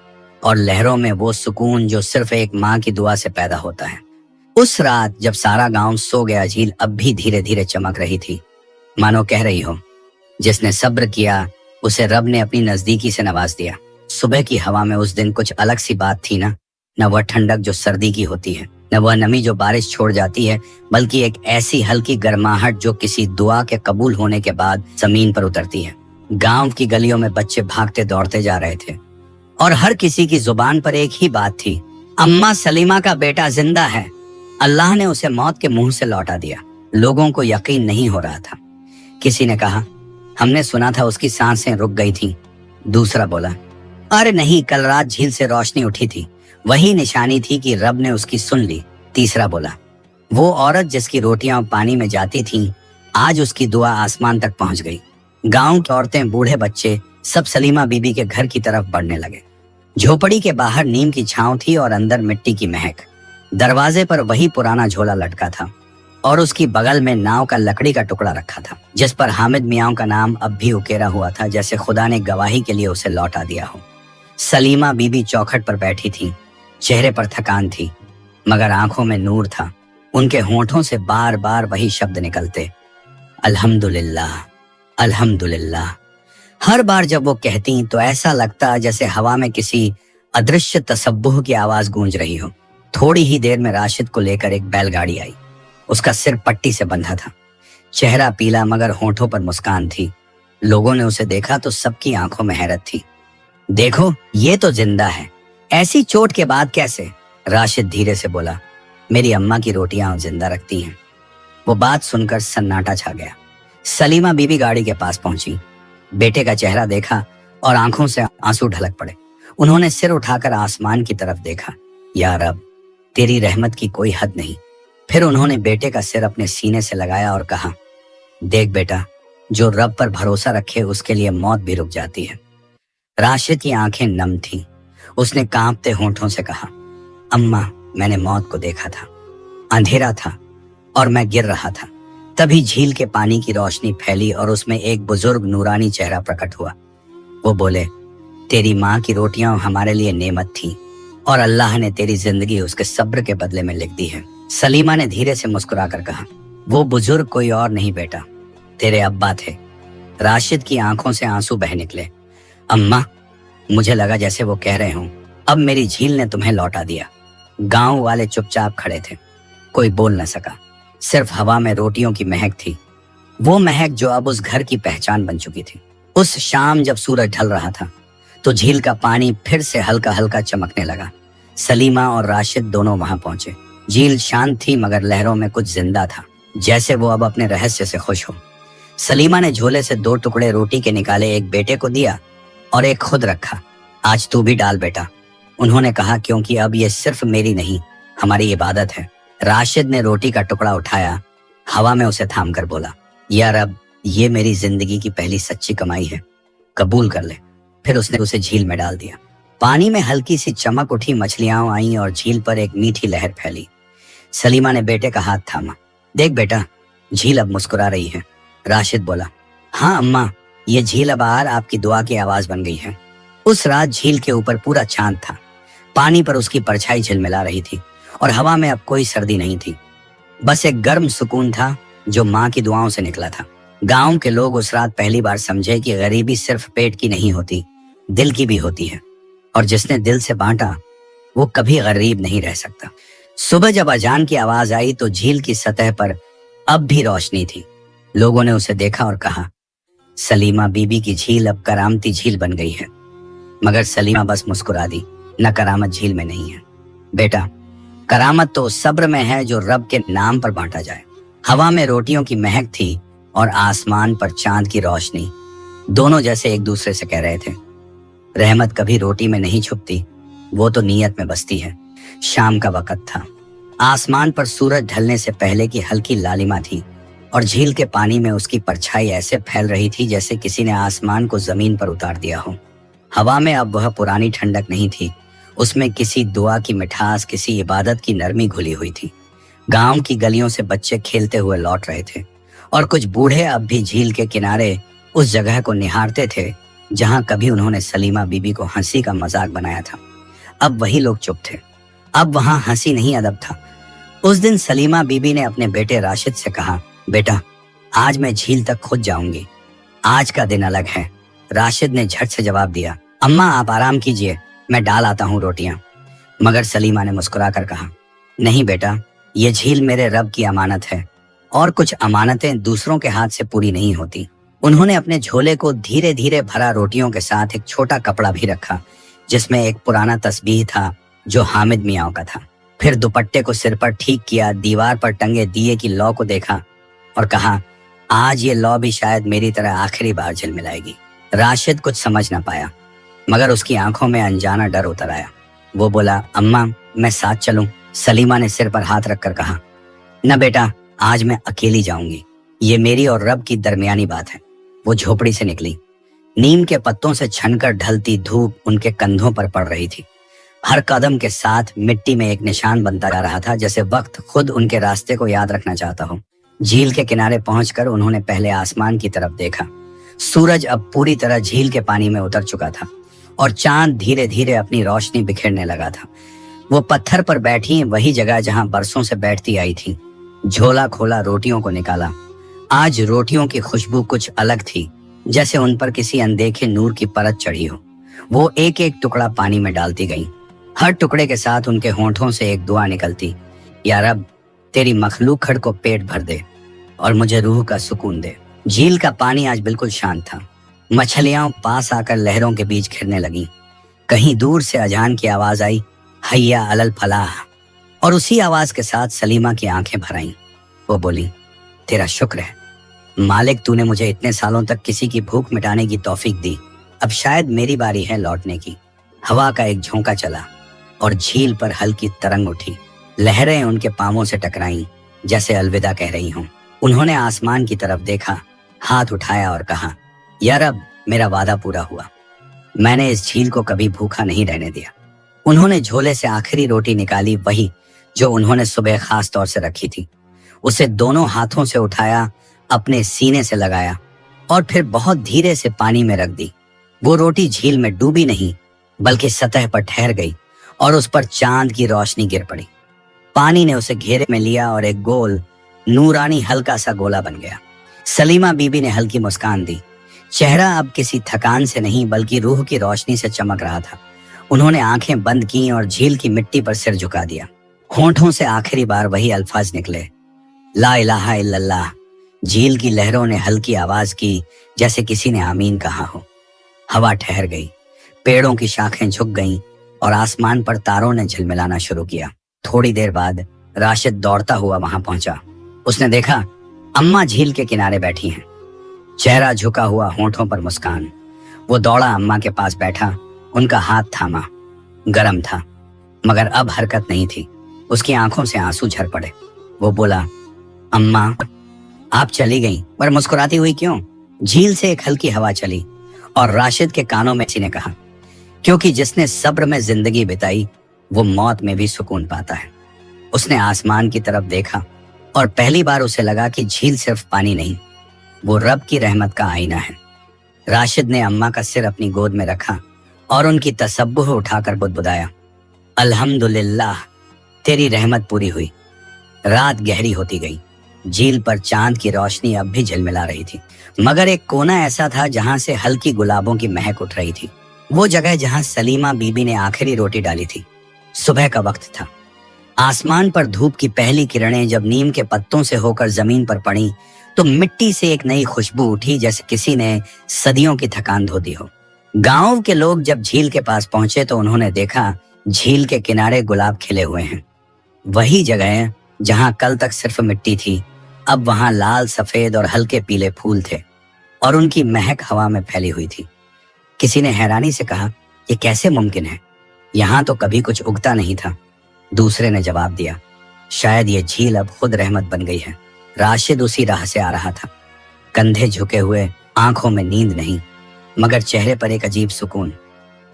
और लहरों में वो सुकून जो सिर्फ एक माँ की दुआ से पैदा होता है। उस रात जब सारा गांव सो गया, झील अब भी धीरे धीरे चमक रही थी, मानो कह रही हो, जिसने सब्र किया उसे रब ने अपनी नजदीकी से नवाज दिया। सुबह की हवा में उस दिन कुछ अलग सी बात थी ना। न वह ठंडक जो सर्दी की होती है, न वह नमी जो बारिश छोड़ जाती है, बल्कि एक ऐसी हल्की गर्माहट जो किसी दुआ के कबूल होने के बाद जमीन पर उतरती है। गांव की गलियों में बच्चे भागते दौड़ते जा रहे थे और हर किसी की जुबान पर एक ही बात थी, अम्मा, सलीमा का बेटा जिंदा है। अल्लाह ने उसे मौत के मुंह से लौटा दिया। लोगों को यकीन नहीं हो रहा था। किसी ने कहा, हमने सुना था उसकी सांसें रुक गई थीं। दूसरा बोला, अरे नहीं, कल रात झील से रोशनी उठी थी, वही निशानी थी कि रब ने उसकी सुन ली। तीसरा बोला, वो औरत जिसकी रोटियां पानी में जाती थीं, आज उसकी दुआ आसमान तक पहुंच गई। गांव की औरतें, बूढ़े बच्चे सब सलीमा बीबी के घर की तरफ बढ़ने लगे। झोपड़ी के बाहर नीम की छांव थी और अंदर मिट्टी की महक। दरवाजे पर वही पुराना झोला लटका था और उसकी बगल में नाव का लकड़ी का टुकड़ा रखा था, जिस पर हामिद मियाँ का नाम अब भी उकेरा हुआ था, जैसे खुदा ने गवाही के लिए उसे लौटा दिया हो। सलीमा बीबी चौखट पर बैठी थी। चेहरे पर थकान थी मगर आंखों में नूर था। उनके होंठों से बार बार वही शब्द निकलते, अल्हम्दुलिल्लाह, अल्हम्दुलिल्लाह। हर बार जब वो कहती तो ऐसा लगता जैसे हवा में किसी अदृश्य तसब्बुह की आवाज गूंज रही हो। थोड़ी ही देर में राशिद को लेकर एक बैलगाड़ी आई। उसका सिर पट्टी से बंधा था, चेहरा पीला मगर होंठों पर मुस्कान थी। लोगों ने उसे देखा तो सबकी आंखों में हैरत थी। देखो, ये तो जिंदा है, ऐसी चोट के बाद कैसे? राशिद धीरे से बोला, मेरी अम्मा की रोटियां जिंदा रखती हैं। वो बात सुनकर सन्नाटा छा गया। सलीमा बीबी गाड़ी के पास पहुंची, बेटे का चेहरा देखा और आंखों से आंसू ढलक पड़े। उन्होंने सिर उठाकर आसमान की तरफ देखा, या रब, तेरी रहमत की कोई हद नहीं। फिर उन्होंने बेटे का सिर अपने सीने से लगाया और कहा, देख बेटा, जो रब पर भरोसा रखे उसके लिए मौत भी रुक जाती है। राशिद की आंखें नम थीं। उसने कांपते होंठों से कहा, अम्मा, मैंने मौत को देखा था, अंधेरा था और मैं गिर रहा था। तभी झील के पानी की रोशनी फैली और उसमें एक बुजुर्ग नूरानी चेहरा प्रकट हुआ। वो बोले, तेरी माँ की रोटियां हमारे लिए नेमत थी और अल्लाह ने तेरी जिंदगी उसके सब्र के बदले में लिख दी है। सलीमा ने धीरे से मुस्कुराकर कहा, वो बुजुर्ग कोई और नहीं बेटा, तेरे अब्बा थे। राशिद की आंखों से आंसू बह निकले। अम्मा, मुझे लगा जैसे वो कह रहे हों, अब मेरी झील ने तुम्हें लौटा दिया। गांव वाले चुपचाप खड़े थे, कोई बोल न सका। सिर्फ हवा में रोटियों की महक थी, वो महक जो अब उस घर की पहचान बन चुकी थी। उस शाम जब सूरज ढल रहा था तो झील का पानी फिर से हल्का हल्का चमकने लगा। सलीमा और राशिद दोनों वहां पहुंचे। झील शांत थी मगर लहरों में कुछ जिंदा था, जैसे वो अब अपने रहस्य से खुश हो। सलीमा ने झोले से 2 टुकड़े रोटी के निकाले, एक बेटे को दिया और एक खुद रखा। आज तू भी डाल बेटा, उन्होंने कहा, क्योंकि अब ये सिर्फ मेरी नहीं, हमारी इबादत है। राशिद ने रोटी का टुकड़ा उठाया, हवा में उसे थाम कर बोला, या रब, ये मेरी जिंदगी की पहली सच्ची कमाई है, कबूल कर ले। फिर उसने उसे झील में डाल दिया। पानी में हल्की सी चमक उठी, मछलियां आईं और झील पर एक मीठी लहर फैली। सलीमा ने बेटे का हाथ थामा। देख बेटा, झील अब मुस्कुरा रही है। राशिद बोला, हाँ अम्मा, ये झील अब आपकी दुआ की आवाज बन गई है। उस रात झील के ऊपर पूरा चांद था। पानी पर उसकी परछाई झिलमिला रही थी और हवा में अब कोई सर्दी नहीं थी, बस एक गर्म सुकून था जो माँ की दुआओं से निकला था। गांव के लोग उस रात पहली बार समझे कि गरीबी सिर्फ पेट की नहीं होती, दिल की भी होती है, और जिसने दिल से बांटा वो कभी गरीब नहीं रह सकता। सुबह जब अजान की आवाज आई तो झील की सतह पर अब भी रोशनी थी। लोगों ने उसे देखा और कहा, सलीमा बीबी की झील अब करामती झील बन गई है। मगर सलीमा बस मुस्कुरा दी, न करामत झील में नहीं है बेटा, करामत तो उस सब्र में है जो रब के नाम पर बांटा जाए। हवा में रोटियों की महक थी और आसमान पर चांद की रोशनी, दोनों जैसे एक दूसरे से कह रहे थे, रहमत कभी रोटी में नहीं छुपती, वो तो नीयत में बसती है। शाम का वक्त था। आसमान पर सूरज ढलने से पहले की हल्की लालिमा थी और झील के पानी में उसकी परछाई ऐसे फैल रही थी जैसे किसी ने आसमान को जमीन पर उतार दिया हो। हवा में अब वह पुरानी ठंडक नहीं थी, उसमें किसी दुआ की मिठास, किसी इबादत की नरमी घुली हुई थी। गांव की गलियों से बच्चे खेलते हुए लौट रहे थे और कुछ बूढ़े अब भी झील के किनारे उस जगह को निहारते थे जहां कभी उन्होंने सलीमा बीबी को हंसी का मजाक बनाया था। अब वही लोग चुप थे। अब वहां हंसी नहीं, अदब था। उस दिन सलीमा बीबी ने अपने बेटे राशिद से कहा, बेटा आज मैं झील तक खुद जाऊंगी, आज का दिन अलग है। राशिद ने झट से जवाब दिया, अम्मा आप आराम कीजिए, मैं डाल आता हूँ रोटियां। मगर सलीमा ने मुस्कुरा कर कहा, नहीं बेटा, ये झील मेरे रब की अमानत है और कुछ अमानतें दूसरों के हाथ से पूरी नहीं होती। उन्होंने अपने झोले को धीरे धीरे भरा रोटियों के साथ एक छोटा कपड़ा भी रखा जिसमें एक पुराना तस्बीह था जो हामिद मियाँ का था। फिर दुपट्टे को सिर पर ठीक किया, दीवार पर टंगे दिए की लौ को देखा और कहा, आज ये लौ भी शायद मेरी तरह आखिरी बार झिलमिलाएगी। राशिद कुछ समझ ना पाया मगर उसकी आंखों में अनजाना डर उतर आया। वो बोला, अम्मा मैं साथ चलूं? सलीमा ने सिर पर हाथ रखकर कहा, न बेटा, आज मैं अकेली जाऊंगी, ये मेरी और रब की दरमियानी बात है। वो झोपड़ी से निकली। नीम के पत्तों से छनकर ढलती धूप उनके कंधों पर पड़ रही थी। हर कदम के साथ मिट्टी में एक निशान बनता जा रहा था, जैसे वक्त खुद उनके रास्ते को याद रखना चाहता हो। झील के किनारे पहुंचकर उन्होंने पहले आसमान की तरफ देखा। सूरज अब पूरी तरह झील के पानी में उतर चुका था और चांद धीरे धीरे अपनी रोशनी बिखेरने लगा था। वो पत्थर पर बैठी वही जगह जहां बरसों से बैठती आई थी। झोला खोला, रोटियों को निकाला। आज रोटियों की खुशबू कुछ अलग थी, जैसे उन पर किसी अनदेखे नूर की परत चढ़ी हो। वो एक एक टुकड़ा पानी में डालती गईं। हर टुकड़े के साथ उनके होंठों से एक दुआ निकलती, या रब तेरी मखलूक खड़ को पेट भर दे और मुझे रूह का सुकून दे। झील का पानी आज बिल्कुल शांत था। मछलियां पास आकर लहरों के बीच घिरने लगीं। कहीं दूर से अजान की आवाज आई, हैया अलल फलाह, और उसी आवाज के साथ सलीमा की आंखें भर आईं। वो बोली, तेरा शुक्र है मालिक, तूने मुझे इतने सालों तक किसी की भूख मिटाने की तौफीक दी। अब शायद मेरी बारी है लौटने की। हवा का एक झोंका चला और झील पर हल्की तरंग उठी। लहरें उनके पांवों से टकराईं जैसे अलविदा कह रही हों। उन्होंने आसमान की तरफ देखा, हाथ उठाया और कहा, या रब मेरा वादा पूरा हुआ, मैंने इस झील को कभी भूखा नहीं रहने दिया। उन्होंने झोले से आखिरी रोटी निकाली, वही जो उन्होंने सुबह खास तौर से रखी थी। उसे दोनों हाथों से उठाया, अपने सीने से लगाया और फिर बहुत धीरे से पानी में रख दी। वो रोटी झील में डूबी नहीं बल्कि सतह पर ठहर गई और उस पर चांद की रोशनी गिर पड़ी। पानी ने उसे घेरे में लिया और एक गोल नूरानी हल्का सा गोला बन गया। सलीमा बीबी ने हल्की मुस्कान दी। चेहरा अब किसी थकान से नहीं बल्कि रूह की रोशनी से चमक रहा था। उन्होंने आंखें बंद की और झील की मिट्टी पर सिर झुका दिया। होंठों से आखिरी बार वही अल्फाज निकले, ला इलाहा इल्लल्लाह। झील की लहरों ने हल्की आवाज की जैसे किसी ने आमीन कहा हो। हवा ठहर गई, पेड़ों की शाखें झुक गईं और आसमान पर तारों ने झिलमिलाना शुरू किया। थोड़ी देर बाद राशिद दौड़ता हुआ वहां पहुंचा। उसने देखा अम्मा झील के किनारे बैठी हैं, चेहरा झुका हुआ, होंठों पर मुस्कान। वो दौड़ा अम्मा के पास बैठा, उनका हाथ थामा। गर्म था मगर अब हरकत नहीं थी। उसकी आंखों से आंसू झर पड़े। वो बोला, अम्मा आप चली गईं, पर मुस्कुराती हुई क्यों? झील से एक हल्की हवा चली और राशिद के कानों में किसी ने कहा, क्योंकि जिसने सब्र में जिंदगी बिताई वो मौत में भी सुकून पाता है। उसने आसमान की तरफ देखा और पहली बार उसे लगा कि झील सिर्फ पानी नहीं, वो रब की रहमत का आईना है। राशिद ने अम्मा का सिर अपनी गोद में रखा और उनकी तसब्बुह उठाकर बुदबुदाया, अल्हम्दुलिल्लाह तेरी रहमत पूरी हुई। रात गहरी होती गई। झील पर चांद की रोशनी अब भी झिलमिला रही थी, मगर एक कोना ऐसा था जहां से हल्की गुलाबों की महक उठ रही थी। वो जगह जहां सलीमा बीबी ने आखिरी रोटी डाली थी। सुबह का वक्त था। आसमान पर धूप की पहली किरणें जब नीम के पत्तों से होकर जमीन पर पड़ी तो मिट्टी से एक नई खुशबू उठी, जैसे किसी ने सदियों की थकान धो दी हो। गांव के लोग जब झील के पास पहुंचे तो उन्होंने देखा झील के किनारे गुलाब खिले हुए हैं। वही जगह जहां कल तक सिर्फ मिट्टी थी, अब वहां लाल, सफेद और हल्के पीले फूल थे और उनकी महक हवा में फैली हुई थी। किसी ने हैरानी से कहा, यह कैसे मुमकिन है? यहाँ तो कभी कुछ उगता नहीं था। दूसरे ने जवाब दिया, शायद ये झील अब खुद रहमत बन गई है। राशिद उसी राह से आ रहा था, कंधे झुके हुए, आंखों में नींद नहीं मगर चेहरे पर एक अजीब सुकून।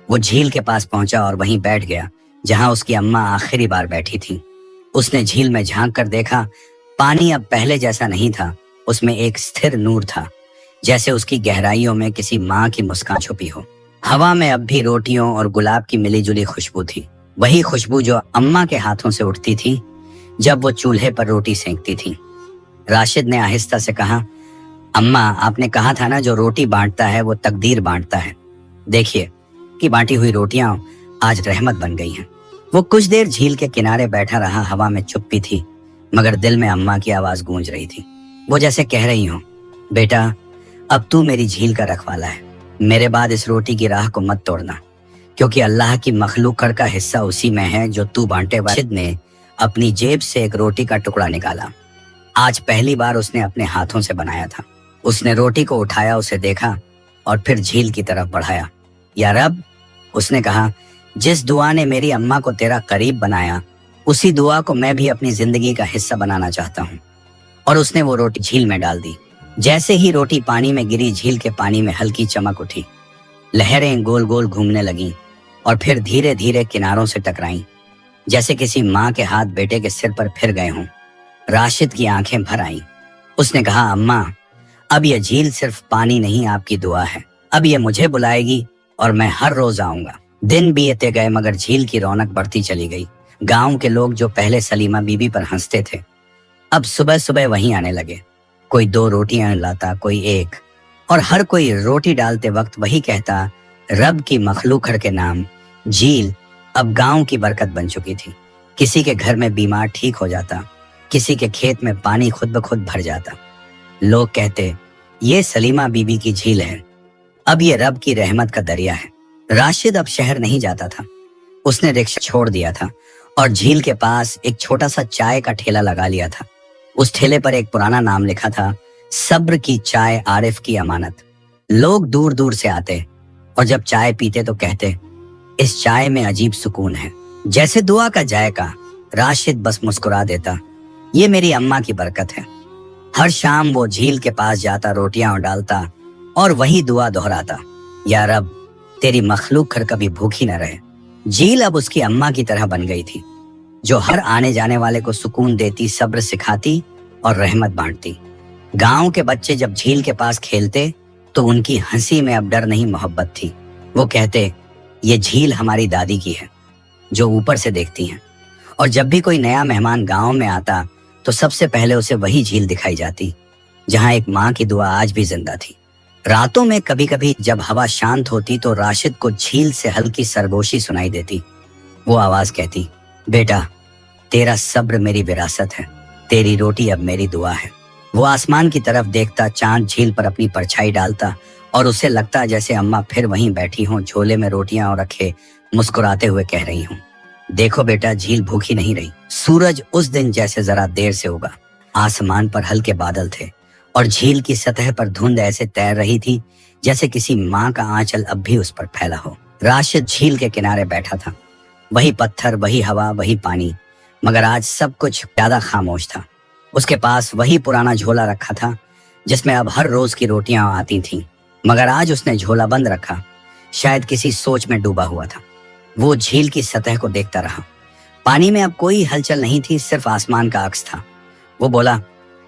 वो झील के पास पहुंचा और वहीं बैठ गया जहां उसकी अम्मा आखिरी बार बैठी थी। उसने झील में झांक कर देखा, पानी अब पहले जैसा नहीं था, उसमें एक स्थिर नूर था, जैसे उसकी गहराइयों में किसी माँ की मुस्कान छुपी हो। हवा में अब भी रोटियों और गुलाब की मिलीजुली खुशबू थी, वही खुशबू जो अम्मा के हाथों से उठती थी जब वो चूल्हे पर रोटी सेंकती थी। राशिद ने आहिस्ता से कहा, अम्मा, आपने कहा था ना, जो रोटी बांटता है वो तकदीर बांटता है। देखिए कि बांटी हुई रोटियां आज रहमत बन गई हैं। वो कुछ देर झील के किनारे बैठा रहा, हवा में चुप्पी थी मगर दिल में अम्मा की आवाज गूंज रही थी। वो जैसे कह रही हो, बेटा अब तू मेरी झील का रखवाला है, मेरे बाद इस रोटी की राह को मत तोड़ना, क्योंकि अल्लाह की मखलूक का हिस्सा उसी में है जो तू बांटे। राशिद ने अपनी जेब से एक रोटी का टुकड़ा निकाला। आज पहली बार उसने अपने हाथों से बनाया था। उसने रोटी को उठाया, उसे देखा और फिर झील की तरफ बढ़ाया। या रब, उसने कहा, जिस दुआ ने मेरी अम्मा को तेरा करीब बनाया, उसी दुआ को मैं भी अपनी जिंदगी का हिस्सा बनाना चाहता हूँ। और उसने वो रोटी झील में डाल दी। जैसे ही रोटी पानी में गिरी, झील के पानी में हल्की चमक उठी, लहरें गोल गोल घूमने लगीं और फिर धीरे धीरे किनारों से टकराईं, जैसे किसी माँ के हाथ बेटे के सिर पर फिर गए हों। राशिद की आंखें भर आईं। उसने कहा, अम्मा, अब यह झील सिर्फ पानी नहीं, आपकी दुआ है। अब ये मुझे बुलाएगी और मैं हर रोज आऊंगा। दिन बीतते गए मगर झील की रौनक बढ़ती चली गई। गांव के लोग जो पहले सलीमा बीबी पर हंसते थे, अब सुबह सुबह वहीं आने लगे। कोई 2 रोटियां लाता, कोई 1, और हर कोई रोटी डालते वक्त वही कहता, रब की मखलूक के नाम। झील अब गांव की बरकत बन चुकी थी। किसी के घर में बीमार ठीक हो जाता, किसी के खेत में पानी खुद ब खुद भर जाता। लोग कहते, ये सलीमा बीबी की झील है, अब ये रब की रहमत का दरिया है। राशिद अब शहर नहीं जाता था। उसने रिक्शा छोड़ दिया था और झील के पास एक छोटा सा चाय का ठेला लगा लिया था। उस ठेले पर एक पुराना नाम लिखा था, सब्र की चाय, आरिफ की अमानत। लोग दूर दूर से आते और जब चाय पीते तो कहते, इस चाय में अजीब सुकून है, जैसे दुआ का जायका। राशिद बस मुस्कुरा देता, ये मेरी अम्मा की बरकत है। हर शाम वो झील के पास जाता, रोटियां डालता और वही दुआ दोहराता, या रब, तेरी मखलूक कभी भूखी न रहे। झील अब उसकी अम्मा की तरह बन गई थी, जो हर आने जाने वाले को सुकून देती, सब्र सिखाती और रहमत बांटती। गांव के बच्चे जब झील के पास खेलते तो उनकी हंसी में अब डर नहीं, मोहब्बत थी। वो कहते, ये झील हमारी दादी की है, जो ऊपर से देखती है। और जब भी कोई नया मेहमान गांव में आता तो सबसे पहले उसे वही झील दिखाई जाती, जहां एक माँ की दुआ आज भी जिंदा थी। रातों में कभी कभी जब हवा शांत होती तो राशिद को झील से हल्की सरगोशी सुनाई देती। वो आवाज कहती, बेटा, तेरा सब्र मेरी विरासत है, तेरी रोटी अब मेरी दुआ है। वो आसमान की तरफ देखता, चांद झील पर अपनी परछाई डालता और उसे लगता जैसे अम्मा फिर वहीं बैठी हों, झोले में रोटियां और रखे, मुस्कुराते हुए कह रही हूँ, देखो बेटा, झील भूखी नहीं रही। सूरज उस दिन जैसे जरा देर से उगा। आसमान पर हल्के बादल थे और झील की सतह पर धुंध ऐसे तैर रही थी जैसे किसी माँ का आंचल अब भी उस पर फैला हो। राशिद झील के किनारे बैठा था, वही पत्थर, वही हवा, वही पानी, मगर आज सब कुछ ज्यादा खामोश था। उसके पास वही पुराना झोला रखा था जिसमें अब हर रोज की रोटियां आती थीं, मगर आज उसने झोला बंद रखा, शायद किसी सोच में डूबा हुआ था। वो झील की सतह को देखता रहा। पानी में अब कोई हलचल नहीं थी, सिर्फ आसमान का अक्स था। वो बोला,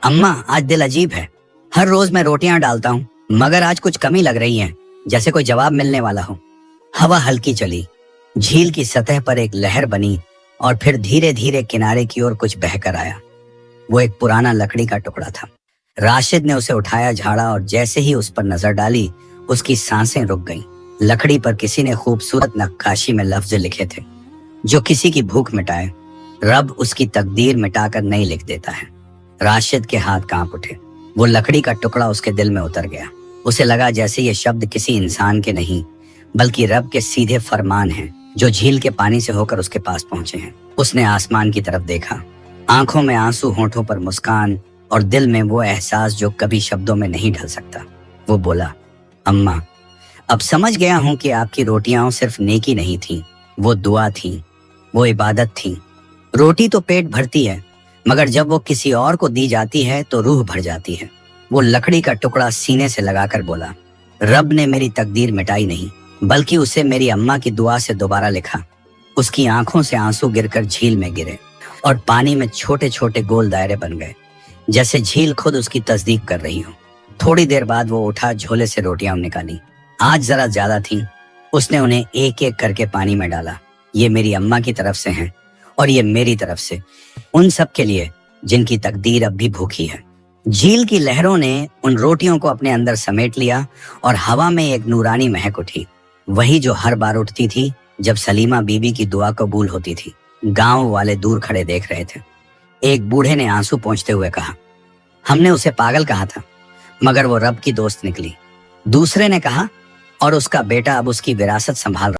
अम्मा, आज दिल अजीब है। हर रोज मैं रोटियां डालता हूँ, मगर आज कुछ कमी लग रही है, जैसे कोई जवाब मिलने वाला हो। हवा हल्की चली, झील की सतह पर एक लहर बनी और फिर धीरे धीरे किनारे की ओर कुछ बहकर आया। वो एक पुराना लकड़ी का टुकड़ा था। राशिद ने उसे उठाया, झाड़ा और जैसे ही उस पर नजर डाली, उसकी सांसें रुक गईं। लकड़ी पर किसी ने खूबसूरत नक्काशी में लफ्ज लिखे थे, जो किसी की भूख मिटाए, रब उसकी तकदीर मिटाकर नहीं लिख देता है। राशिद के हाथ कांप उठे। वो लकड़ी का टुकड़ा उसके दिल में उतर गया। उसे लगा जैसे ये शब्द किसी इंसान के नहीं, बल्कि रब के सीधे फरमान हैं, जो झील के पानी से होकर उसके पास पहुंचे हैं। उसने आसमान की तरफ देखा, आंखों में आंसू, होठों पर मुस्कान और दिल में वो एहसास जो कभी शब्दों में नहीं ढल सकता। वो बोला, अम्मा, अब समझ गया हूं कि आपकी रोटियां सिर्फ नेकी नहीं थी, वो दुआ थी, वो इबादत थी। रोटी तो पेट भरती है, मगर जब वो किसी और को दी जाती है तो रूह भर जाती है। वो लकड़ी का टुकड़ा सीने से लगाकर बोला, रब ने मेरी तकदीर मिटाई नहीं, बल्कि उसे मेरी अम्मा की दुआ से दोबारा लिखा। उसकी आंखों से आंसू गिरकर झील में गिरे और पानी में छोटे छोटे गोल दायरे बन गए, जैसे झील खुद उसकी तस्दीक कर रही हो। थोड़ी देर बाद वो उठा, झोले से रोटियां निकाली। आज जरा ज्यादा थी। उसने उन्हें एक एक करके पानी में डाला। ये मेरी अम्मा की तरफ से हैं और ये मेरी तरफ से, उन सब के लिए जिनकी तकदीर अब भी भूखी है। झील की लहरों ने उन रोटियों को अपने अंदर समेट लिया और हवा में एक नूरानी महक उठी, वही जो हर बार उठती थी जब सलीमा बीबी की दुआ कबूल होती थी। गांव वाले दूर खड़े देख रहे थे। एक बूढ़े ने आंसू पोंछते हुए कहा, हमने उसे पागल कहा था, मगर वो रब की दोस्त निकली। दूसरे ने कहा, और उसका बेटा अब उसकी विरासत संभाल